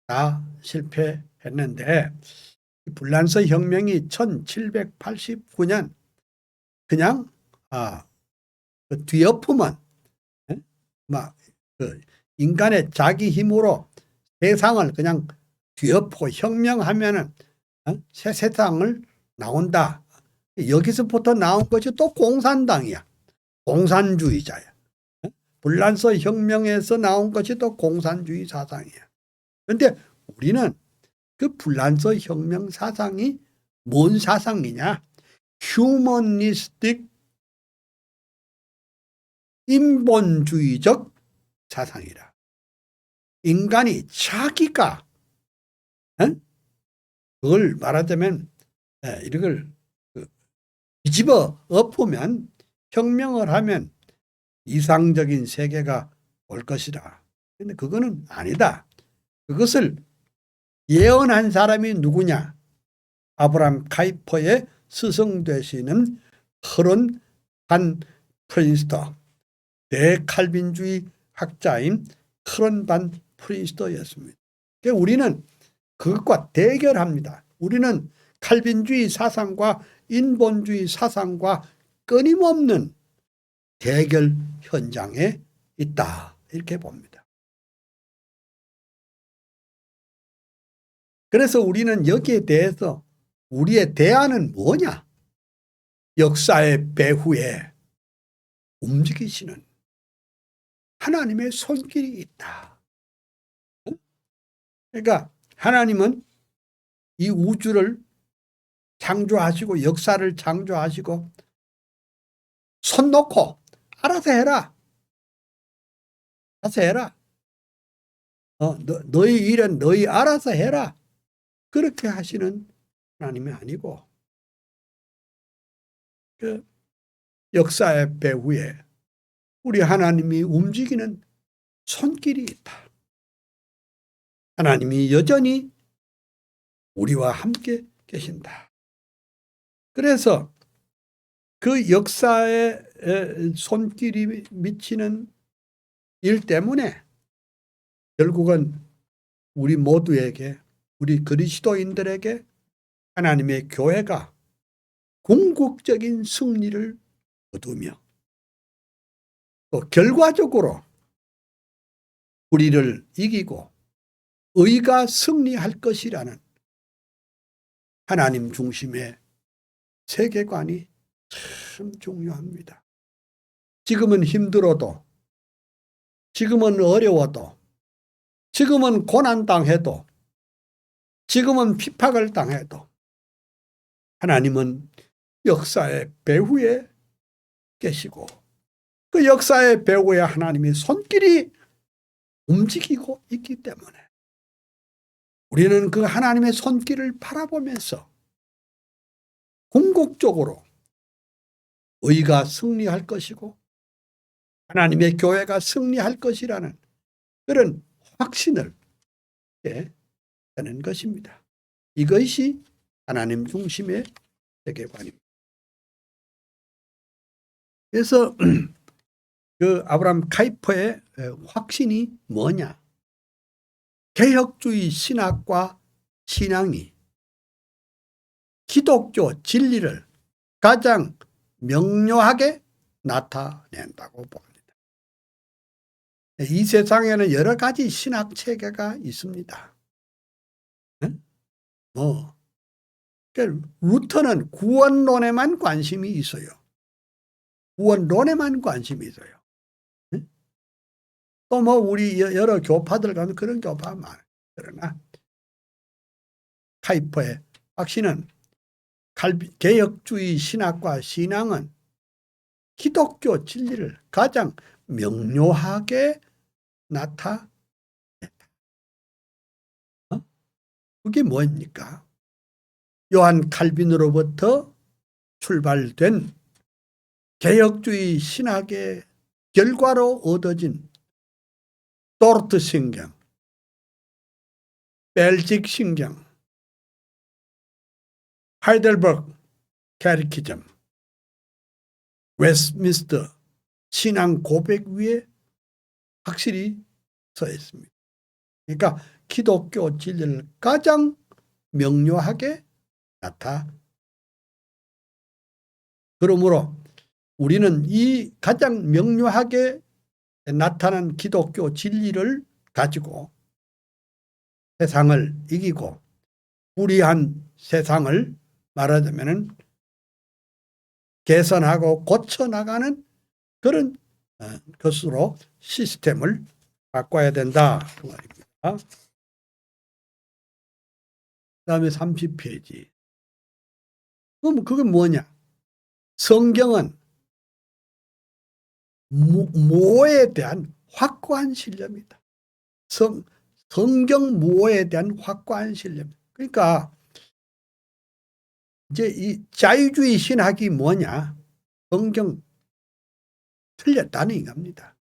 다 실패했는데 불란서 혁명이 1789년 그냥 그 뒤엎으면 그 인간의 자기 힘으로 세상을 그냥 뒤엎고 혁명하면은 새 세상을 나온다. 여기서부터 나온 것이 또 공산당이야. 공산주의자야. 불란서 혁명에서 나온 것이 또 공산주의 사상이야. 그런데 우리는 그 불란서 혁명 사상이 뭔 사상이냐? 휴머니스틱 인본주의적 사상이라. 인간이 자기가 그걸 말하자면 이걸 뒤집어 엎으면 혁명을 하면 이상적인 세계가 올 것이다. 그런데 그거는 아니다. 그것을 예언한 사람이 누구냐? 아브라함 카이퍼의 스승 되시는 허런 반 프린스터, 대칼빈주의 학자인 허런 반 프린스터였습니다. 그러니까 우리는 그것과 대결합니다. 우리는 칼빈주의 사상과 인본주의 사상과 끊임없는 대결 현장에 있다. 이렇게 봅니다. 그래서 우리는 여기에 대해서 우리의 대안은 뭐냐? 역사의 배후에 움직이시는 하나님의 손길이 있다. 그러니까 하나님은 이 우주를 창조하시고 역사를 창조하시고 손 놓고 알아서 해라. 알아서 해라. 너희 일은 너희 알아서 해라. 그렇게 하시는 하나님이 아니고 그 역사의 배후에 우리 하나님이 움직이는 손길이 있다. 하나님이 여전히 우리와 함께 계신다. 그래서 그 역사에 손길이 미치는 일 때문에 결국은 우리 모두에게, 우리 그리스도인들에게 하나님의 교회가 궁극적인 승리를 거두며 또 결과적으로 우리를 이기고 의가 승리할 것이라는 하나님 중심의 세계관이 참 중요합니다. 지금은 힘들어도, 지금은 어려워도, 지금은 고난당해도, 지금은 핍박을 당해도 하나님은 역사의 배후에 계시고 그 역사의 배후에 하나님의 손길이 움직이고 있기 때문에 우리는 그 하나님의 손길을 바라보면서 궁극적으로 의가 승리할 것이고 하나님의 교회가 승리할 것이라는 그런 확신을 갖게 되는 것입니다. 이것이 하나님 중심의 세계관입니다. 그래서 그 아브라함 카이퍼의 확신이 뭐냐? 개혁주의 신학과 신앙이 기독교 진리를 가장 명료하게 나타낸다고 봅니다. 이 세상에는 여러 가지 신학 체계가 있습니다. 루터는 구원론에만 관심이 있어요. 구원론에만 관심이 있어요. 또 뭐 우리 여러 교파들 가면 그런 교파가 많아요. 그러나 카이퍼의 확신은 개혁주의 신학과 신앙은 기독교 진리를 가장 명료하게 나타낸다. 그게 뭡니까? 요한 칼빈으로부터 출발된 개혁주의 신학의 결과로 얻어진 도르트 신경, 벨직 신경, 하이델버그 캐리키즘, 웨스트민스터 신앙 고백 위에 확실히 서 있습니다. 그러니까 기독교 진리를 가장 명료하게 그러므로 우리는 이 가장 명료하게 나타난 기독교 진리를 가지고 세상을 이기고 불의한 세상을 말하자면 개선하고 고쳐나가는 그런 것으로 시스템을 바꿔야 된다. 그 말입니다. 그 다음에 30페이지. 그럼 그게 뭐냐? 성경은 모에 대한 확고한 신념이다. 성경 모에 대한 확고한 신념. 그러니까 이제 이 자유주의 신학이 뭐냐? 성경 틀렸다는 이겁니다.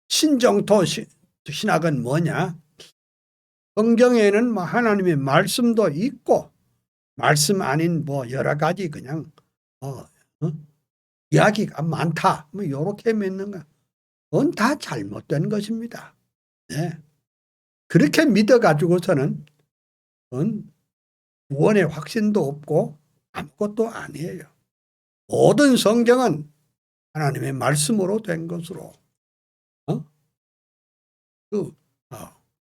신정토 신학은 뭐냐? 성경에는 뭐 하나님의 말씀도 있고 말씀 아닌 뭐 여러 가지 그냥 이야기가 많다. 뭐 이렇게 믿는 거. 그건 다 잘못된 것입니다. 네. 그렇게 믿어가지고서는 그건 구원의 확신도 없고 아무것도 아니에요. 모든 성경은 하나님의 말씀으로 된 것으로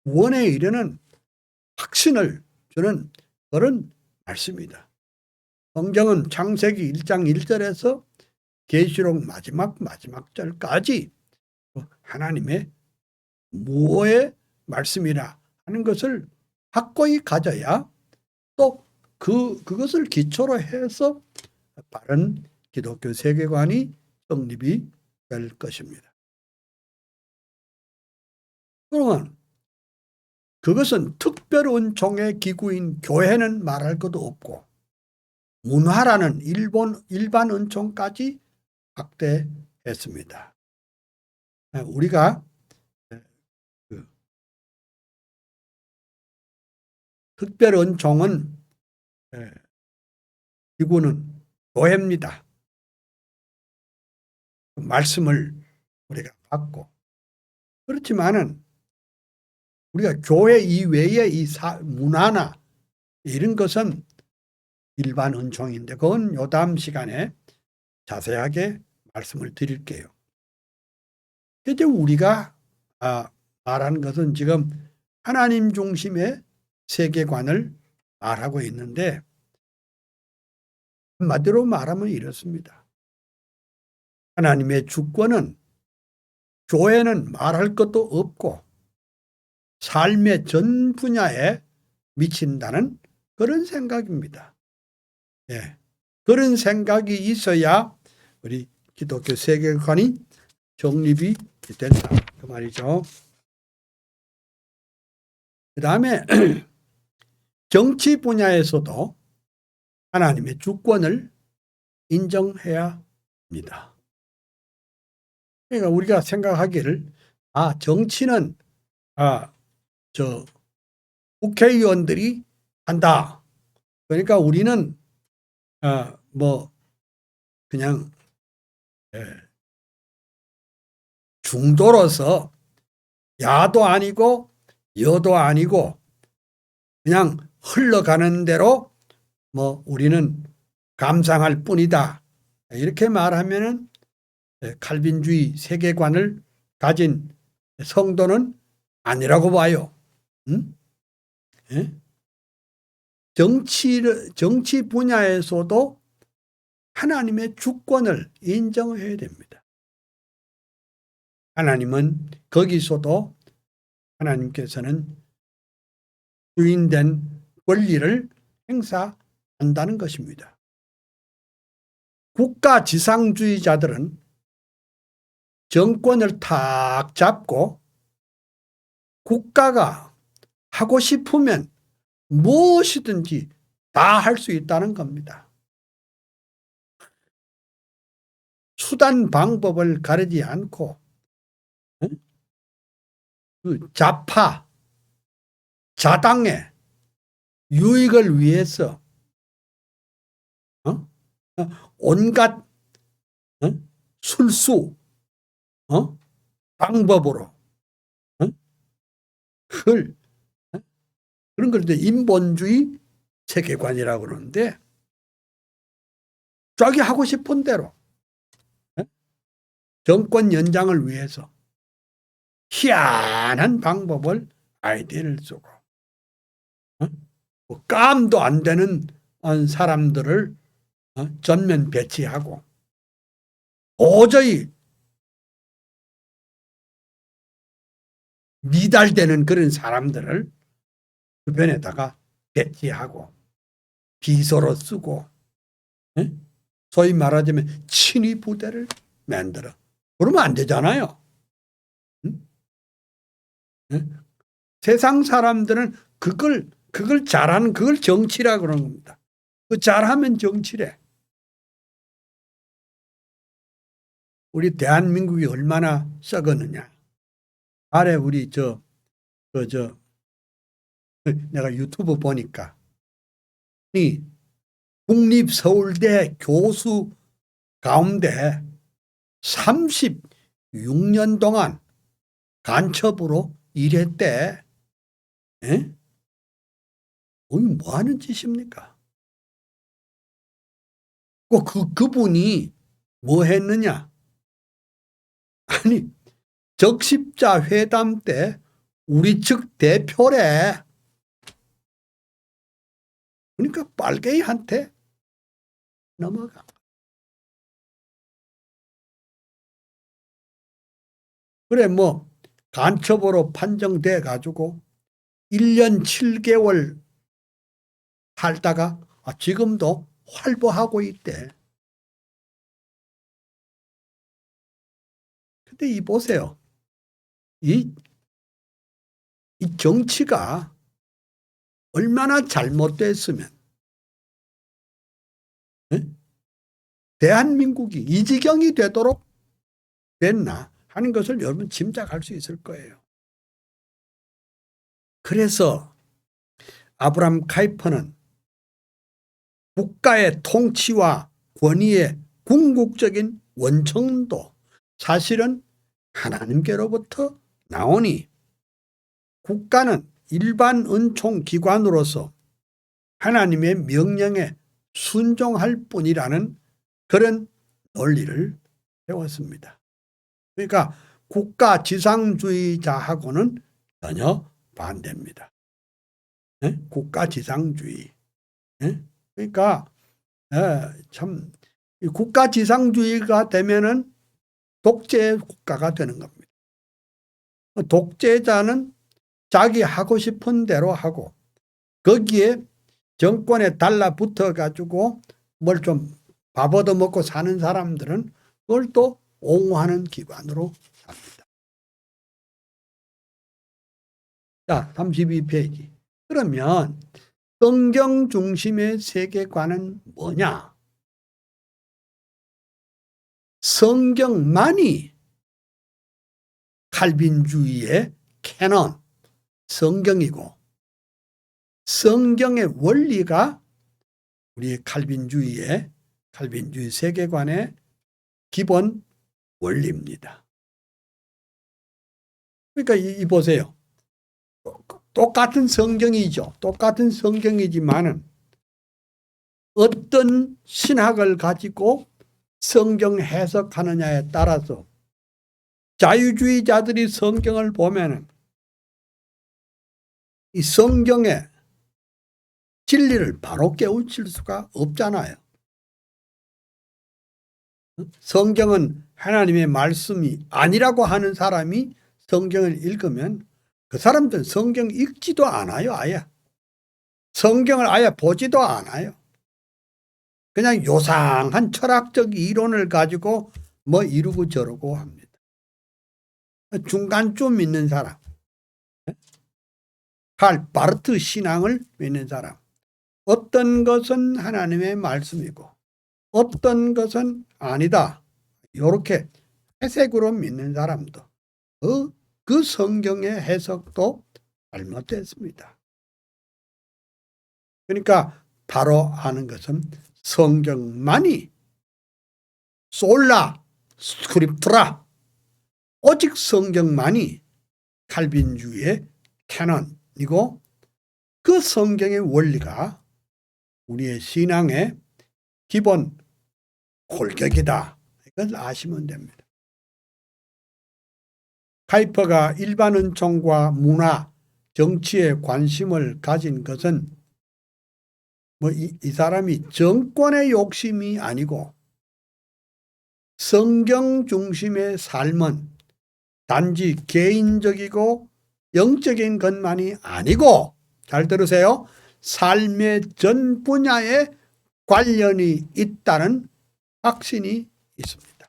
구원에 이르는 확신을 주는 그런 말씀이다. 성경은 창세기 1장 1절에서 계시록 마지막 절까지 하나님의 무엇의 말씀이라 하는 것을 확고히 가져야 또 그것을 기초로 해서 바른 기독교 세계관이 성립이 될 것입니다. 그러면 그것은 특별한 종의 기구인 교회는 말할 것도 없고 문화라는 일반 은총까지 확대했습니다. 우리가 특별은총은 기구는 교회입니다. 말씀을 우리가 받고, 그렇지만은 우리가 교회 이외의 이 문화나 이런 것은 일반 은총인데 그건 요 다음 시간에 자세하게 말씀을 드릴게요. 이제 우리가 말하는 것은 지금 하나님 중심의 세계관을 말하고 있는데, 한마디로 말하면 이렇습니다. 하나님의 주권은 교회는 말할 것도 없고 삶의 전 분야에 미친다는 그런 생각입니다. 예. 그런 생각이 있어야 우리 기독교 세계관이 정립이 된다. 그 말이죠. 그 다음에 정치 분야에서도 하나님의 주권을 인정해야 합니다. 그러니까 우리가 생각하기를 정치는 국회의원들이 한다. 그러니까 우리는 그냥 중도로서 야도 아니고 여도 아니고 그냥 흘러가는 대로 우리는 감상할 뿐이다. 이렇게 말하면은 칼빈주의 세계관을 가진 성도는 아니라고 봐요. 응? 예? 정치 분야에서도 하나님의 주권을 인정해야 됩니다. 하나님은 거기서도 하나님께서는 주인된 권리를 행사한다는 것입니다. 국가 지상주의자들은 정권을 탁 잡고 국가가 하고 싶으면 무엇이든지 다 할 수 있다는 겁니다. 수단 방법을 가리지 않고 그 좌파, 자당의 유익을 위해서 온갖 술수 방법으로 그런 걸 이제 인본주의 세계관이라고 그러는데, 자기 하고 싶은 대로 정권 연장을 위해서 희한한 방법을 아이디어를 쓰고 깜도 안 되는 사람들을 전면 배치하고 도저히 미달되는 그런 사람들을 주변에다가 배치하고 비서로 쓰고 소위 말하자면 친위 부대를 만들어. 그러면 안 되잖아요. 세상 사람들은 그걸 잘하는 그걸 정치라 그러는 겁니다. 그 잘하면 정치래. 우리 대한민국이 얼마나 썩었느냐. 아래 우리 내가 유튜브 보니까 이 국립서울대 교수 가운데 36년 동안 간첩으로 일했대. 에? 뭐 하는 짓입니까? 꼭 그분이 뭐 했느냐? 아니, 적십자 회담 때 우리 측 대표래. 그러니까 빨갱이한테 넘어가. 그래 간첩으로 판정돼 가지고 1년 7개월 살다가 지금도 활보하고 있대. 근데 보세요. 이 정치가 얼마나 잘못됐으면 대한민국이 이 지경이 되도록 됐나 하는 것을 여러분 짐작할 수 있을 거예요. 그래서 아브람 카이퍼는 국가의 통치와 권위의 궁극적인 원천도 사실은 하나님께로부터 나오니 국가는 일반 은총 기관으로서 하나님의 명령에 순종할 뿐이라는 그런 논리를 배웠습니다. 그러니까 국가 지상주의자하고는 전혀 반대입니다. 네? 국가 지상주의. 네? 그러니까 참 국가 지상주의가 되면은 독재 국가가 되는 겁니다. 독재자는 자기 하고 싶은 대로 하고 거기에 정권에 달라붙어 가지고 뭘 좀 밥 얻어먹고 사는 사람들은 그걸 또 옹호하는 기관으로 삽니다. 자, 32페이지. 그러면 성경 중심의 세계관은 뭐냐? 성경만이 칼빈주의의 캐논, 성경이고 성경의 원리가 우리 칼빈주의 세계관의 기본 원리입니다. 그러니까 이 보세요. 똑같은 성경이죠. 똑같은 성경이지만은 어떤 신학을 가지고 성경 해석하느냐에 따라서 자유주의자들이 성경을 보면은 이 성경의 진리를 바로 깨우칠 수가 없잖아요. 성경은 하나님의 말씀이 아니라고 하는 사람이 성경을 읽으면 그 사람들은 성경 읽지도 않아요. 아예 성경을 아예 보지도 않아요. 그냥 요상한 철학적 이론을 가지고 뭐 이루고 저루고 합니다. 중간쯤 믿는 사람, 칼 바르트 신앙을 믿는 사람, 어떤 것은 하나님의 말씀이고 어떤 것은 아니다. 이렇게 해석으로 믿는 사람도 그 성경의 해석도 잘못됐습니다. 그러니까 바로 하는 것은 성경만이 솔라 스크립트라, 오직 성경만이 칼빈주의의 캐논이고 그 성경의 원리가 우리의 신앙의 기본 골격이다. 이걸 아시면 됩니다. 카이퍼가 일반 은총과 문화, 정치에 관심을 가진 것은 이 사람이 정권의 욕심이 아니고 성경 중심의 삶은 단지 개인적이고 영적인 것만이 아니고, 잘 들으세요, 삶의 전 분야에 관련이 있다는 확신이 있습니다.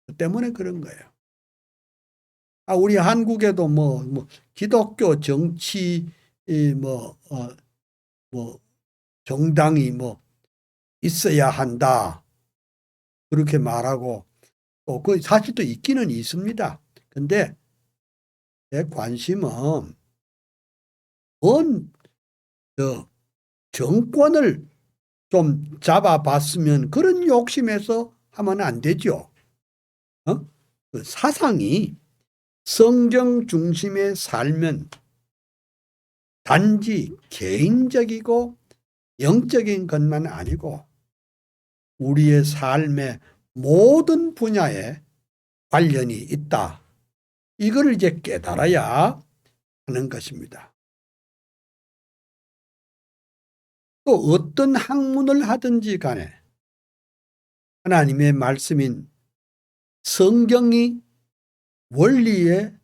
그 때문에 그런 거예요. 우리 한국에도 기독교 정치 정당이 있어야 한다 그렇게 말하고 또 그 사실 또 있기는 있습니다. 근데 제 관심은 정권을 좀 잡아봤으면 그런 욕심에서 하면 안 되죠. 그 사상이 성경 중심의 살면 단지 개인적이고 영적인 것만 아니고 우리의 삶의 모든 분야에 관련이 있다. 이걸 이제 깨달아야 하는 것입니다. 또 어떤 학문을 하든지 간에 하나님의 말씀인 성경이 원리의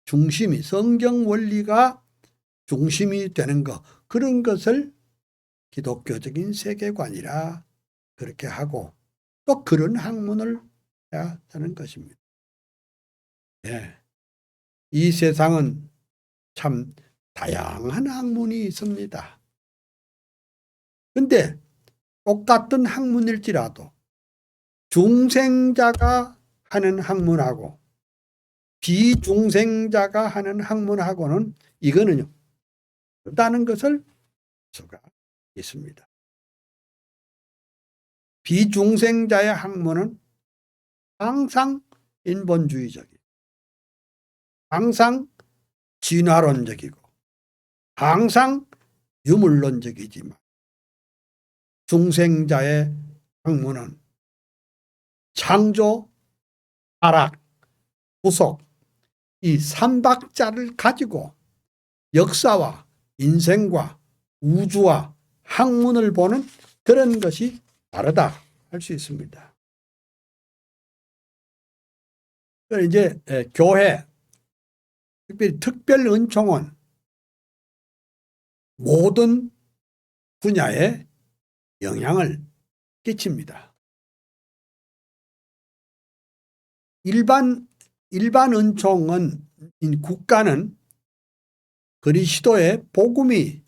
중심이, 성경 원리가 중심이 되는 것, 그런 것을 기독교적인 세계관이라 그렇게 하고 또 그런 학문을 해야 하는 것입니다. 예. 이 세상은 참 다양한 학문이 있습니다. 그런데 똑같은 학문일지라도 중생자가 하는 학문하고 비중생자가 하는 학문하고는 이거는요 다는 것을 알 수가 있습니다. 비중생자의 학문은 항상 인본주의적이고 항상 진화론적이고 항상 유물론적이지만 중생자의 학문은 창조, 타락, 구속 이 삼박자를 가지고 역사와 인생과 우주와 학문을 보는 그런 것이 다르다 할 수 있습니다. 이제 교회, 특별히 특별은총은 모든 분야에 영향을 끼칩니다. 일반 은총은 국가는 그리스도의 복음이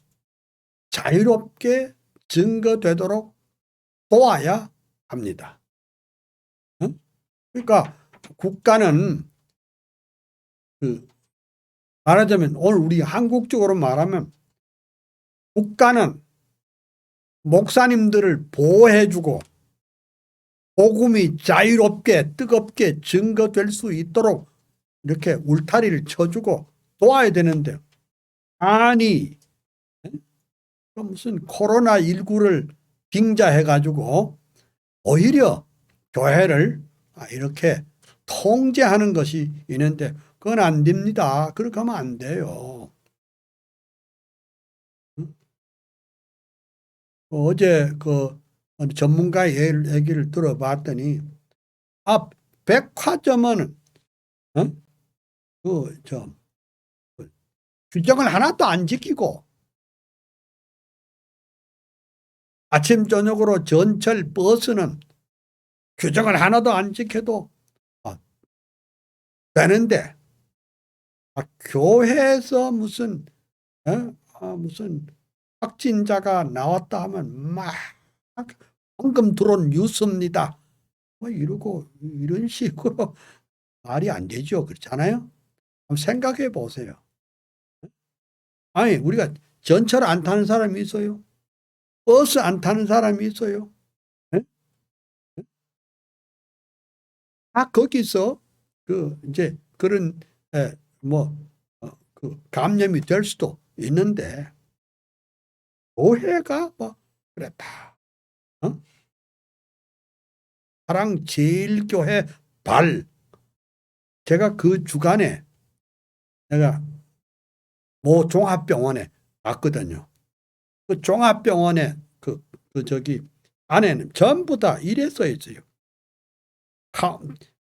자유롭게 증거되도록 도와야 합니다. 그러니까 국가는 말하자면 오늘 우리 한국적으로 말하면 국가는 목사님들을 보호해주고 복음이 자유롭게 뜨겁게 증거될 수 있도록 이렇게 울타리를 쳐주고 도와야 되는데 아니 무슨 코로나19를 빙자해가지고 오히려 교회를 이렇게 통제하는 것이 있는데 그건 안 됩니다. 그렇게 하면 안 돼요. 어제 그 전문가의 얘기를 들어봤더니 백화점은 규정을 하나도 안 지키고 아침 저녁으로 전철 버스는 규정을 하나도 안 지켜도 되는데 교회에서 무슨 확진자가 나왔다 하면 막 방금 들어온 뉴스입니다. 이러고 이런 식으로 말이 안 되죠. 그렇잖아요. 한번 생각해 보세요. 아니 우리가 전철 안 타는 사람이 있어요? 버스 안 타는 사람이 있어요? 거기서 이제 그런 감염이 될 수도 있는데 교회가 그랬다. 사랑제일교회 제가 그 주간에 내가 모 종합병원에 갔거든요. 그 종합병원에 저기 안에는 전부 다 이래 써 있어요.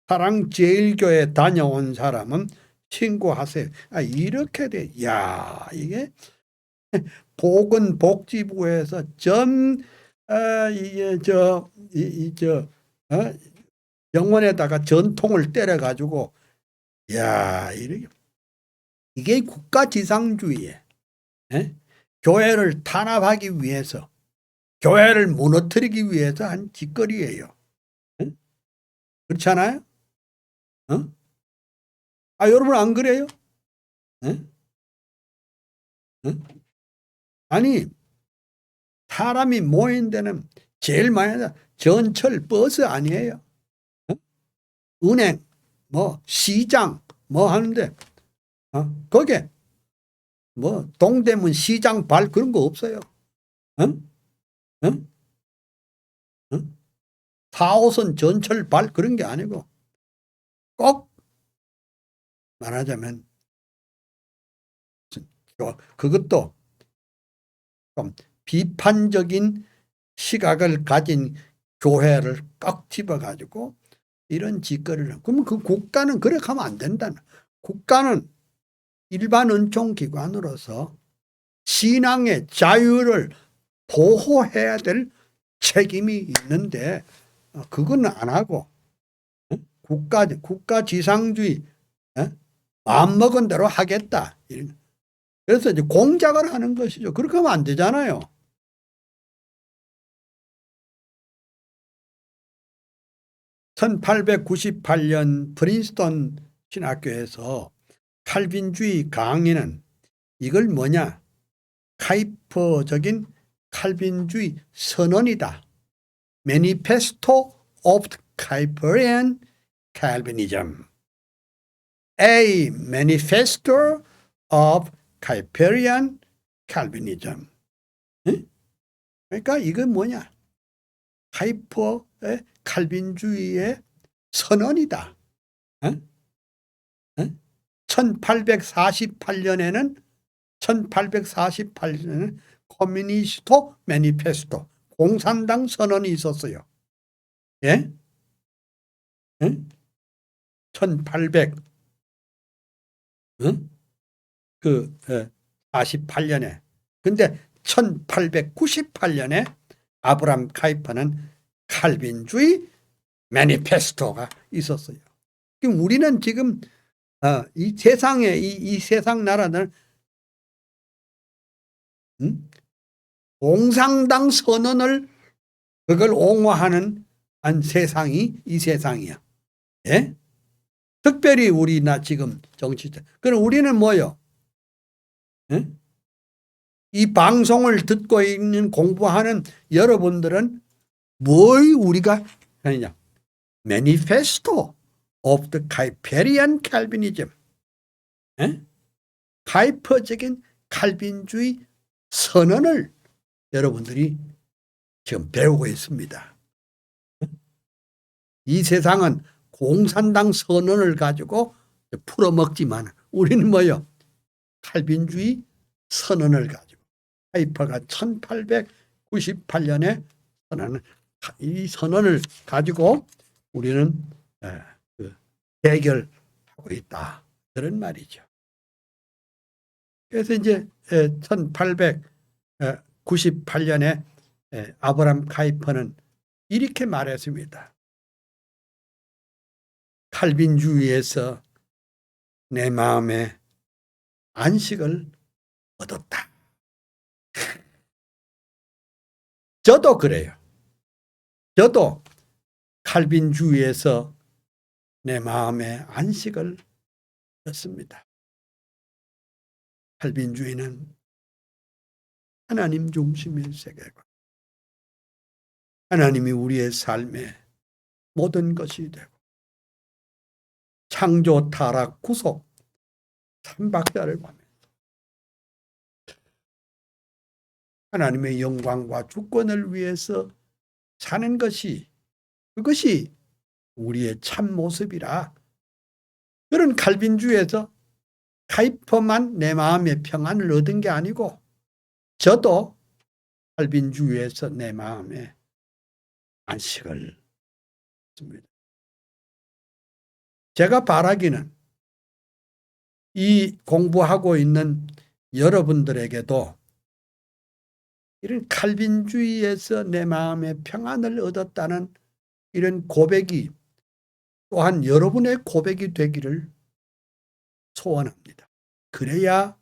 사랑제일교회 다녀온 사람은 신고하세요. 이렇게 돼. 야, 이게 보건복지부에서 병원에다가 전통을 때려가지고 야, 이게 국가지상주의에 교회를 탄압하기 위해서 교회를 무너뜨리기 위해서 한 짓거리예요. 그렇잖아요? 여러분 안 그래요? 아니 사람이 모인 데는 제일 많이 전철 버스 아니에요? 은행 시장 하는데 거기에 동대문 시장 그런 거 없어요. 4호선 전철 그런 게 아니고 꼭 말하자면 그것도 좀 비판적인 시각을 가진 교회를 꽉 집어가지고 이런 짓거리를 그러면 그 국가는 그렇게 하면 안 된다. 국가는 일반 은총기관으로서 신앙의 자유를 보호해야 될 책임이 있는데 그건 안 하고 국가지상주의 마음먹은 대로 하겠다. 그래서 이제 공작을 하는 것이죠. 그렇게 하면 안 되잖아요. (1898년) 프린스턴 신학교에서 칼빈주의 강의는 이걸 뭐냐? 카이퍼적인 칼빈주의 선언이다. Manifesto of the Kuyperian Calvinism. A Manifesto of Kuyperian Calvinism. 그러니까 이건 뭐냐? 카이퍼의 칼빈주의의 선언이다. 1848년에는 커뮤니스토 매니페스토 공산당 선언이 있었어요. 예? 1848년에. 근데 1898년에 아브람 카이퍼는 칼빈주의 매니페스토가 있었어요. 그럼 우리는 지금 이 세상에 이 세상 나라는 공산당 선언을 그걸 옹호하는 세상이 이 세상이야. 예? 특별히 우리나 지금 정치자. 그럼 우리는 뭐요? 예? 이 방송을 듣고 있는 공부하는 여러분들은 뭘 우리가 하느냐? Manifesto of the Kuyperian Calvinism. 예? 카이퍼적인 칼빈주의 선언을 여러분들이 지금 배우고 있습니다. 이 세상은 공산당 선언을 가지고 풀어먹지만 우리는 뭐요? 칼빈주의 선언을 가지고 카이퍼가 1898년에 이 선언을 가지고 우리는 해결하고 있다. 그런 말이죠. 그래서 이제 1898년에 아브람 카이퍼는 이렇게 말했습니다. 칼빈주의에서 내 마음에 안식을 얻었다. 저도 그래요. 저도 칼빈주의에서 내 마음에 안식을 얻습니다. 칼빈주의는 하나님 중심의 세계관. 하나님이 우리의 삶의 모든 것이 되고 창조, 타락, 구속, 삼박자를 보면서 하나님의 영광과 주권을 위해서 사는 것이 그것이 우리의 참 모습이라. 그런 칼빈주의에서 카이퍼만 내 마음의 평안을 얻은 게 아니고 저도 칼빈주의에서 내 마음에 안식을 얻습니다. 제가 바라기는 이 공부하고 있는 여러분들에게도 이런 칼빈주의에서 내 마음의 평안을 얻었다는 이런 고백이 또한 여러분의 고백이 되기를 소원합니다. 그래야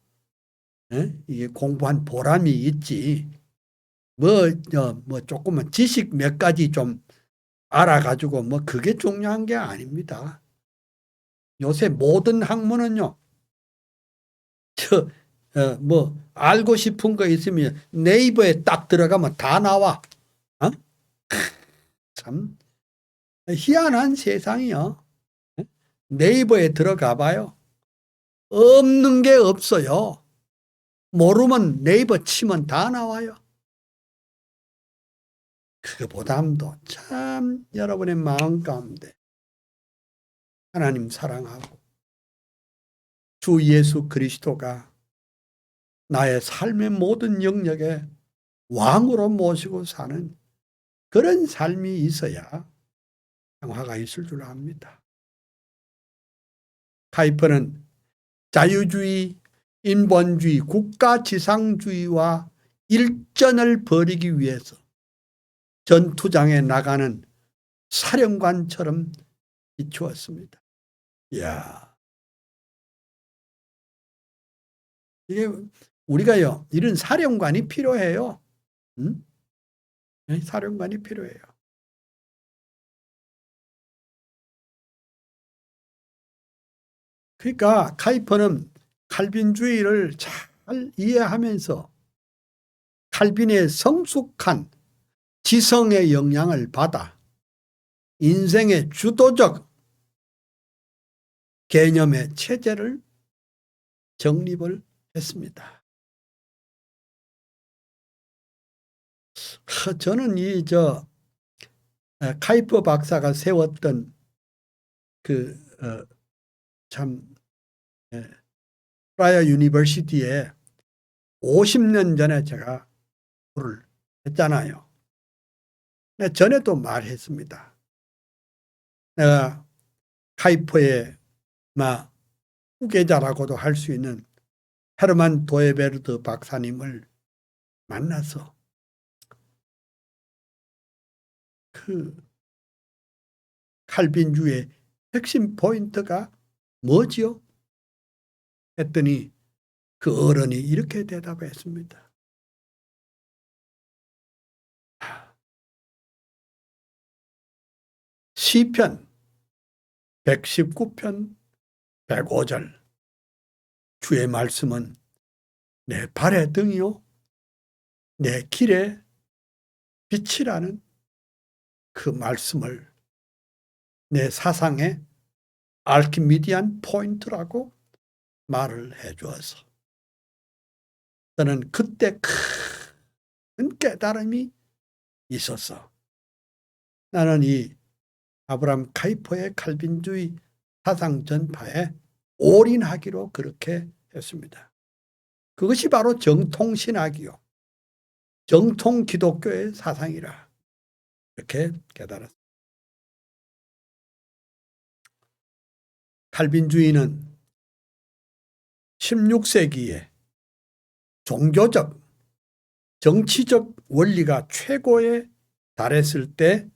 이게 공부한 보람이 있지. 뭐 조금만 지식 몇 가지 좀 알아가지고 뭐 그게 중요한 게 아닙니다. 요새 모든 학문은요. 알고 싶은 거 있으면 네이버에 딱 들어가면 다 나와. 참 희한한 세상이요. 네이버에 들어가 봐요. 없는 게 없어요. 모르면 네이버 치면 다 나와요. 그보다도 참 여러분의 마음 가운데 하나님 사랑하고 주 예수 그리스도가 나의 삶의 모든 영역에 왕으로 모시고 사는 그런 삶이 있어야 평화가 있을 줄 압니다. 카이퍼는 자유주의, 인본주의, 국가지상주의와 일전을 벌이기 위해서 전투장에 나가는 사령관처럼 비추었습니다. 이야, 이게 우리가요 이런 사령관이 필요해요. 사령관이 필요해요. 그러니까 카이퍼는 칼빈주의를 잘 이해하면서 칼빈의 성숙한 지성의 영향을 받아 인생의 주도적 개념의 체제를 정립을 했습니다. 저는 카이퍼 박사가 세웠던 프라이어 유니버시티에 50년 전에 제가 공부를 했잖아요. 전에도 말했습니다. 내가 카이퍼의 후계자라고도 할 수 있는 헤르만 도에베르드 박사님을 만나서 칼빈주의 핵심 포인트가 뭐지요? 했더니 그 어른이 이렇게 대답했습니다. 시편 119편 105절 주의 말씀은 내 발의 등이요 내 길의 빛이라는 그 말씀을 내 사상의 알키미디안 포인트라고 말을 해주어서 저는 그때 큰 깨달음이 있었어. 나는 이 아브라함 카이퍼의 칼빈주의 사상 전파에 올인하기로 그렇게 했습니다. 그것이 바로 정통신학이요. 정통 기독교의 사상이라 이렇게 깨달았습니다. 칼빈주의는 16세기에 종교적, 정치적 원리가 최고에 달했을 때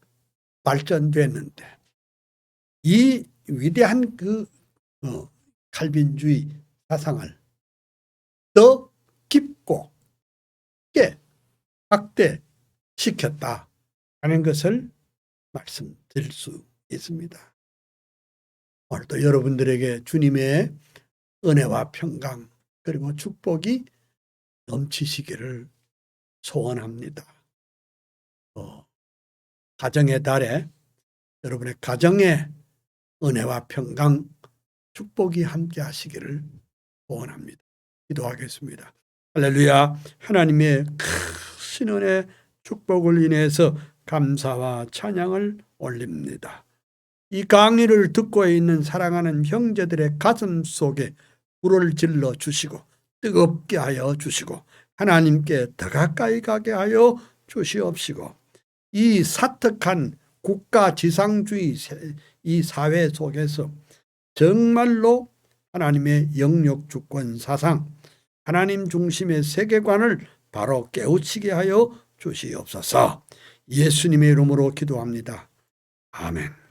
발전됐는데 이 위대한 칼빈주의 사상을 더 깊고 깊게 확대시켰다 하는 것을 말씀드릴 수 있습니다. 오늘도 여러분들에게 주님의 은혜와 평강 그리고 축복이 넘치시기를 소원합니다. 가정의 달에 여러분의 가정에 은혜와 평강 축복이 함께 하시기를 소원합니다. 기도하겠습니다. 할렐루야. 하나님의 크신 은혜 축복을 인해서 감사와 찬양을 올립니다. 이 강의를 듣고 있는 사랑하는 형제들의 가슴 속에 불을 질러 주시고 뜨겁게 하여 주시고 하나님께 더 가까이 가게 하여 주시옵시고 이 사특한 국가 지상주의 이 사회 속에서 정말로 하나님의 영역 주권 사상 하나님 중심의 세계관을 바로 깨우치게 하여 주시옵소서. 예수님의 이름으로 기도합니다. 아멘.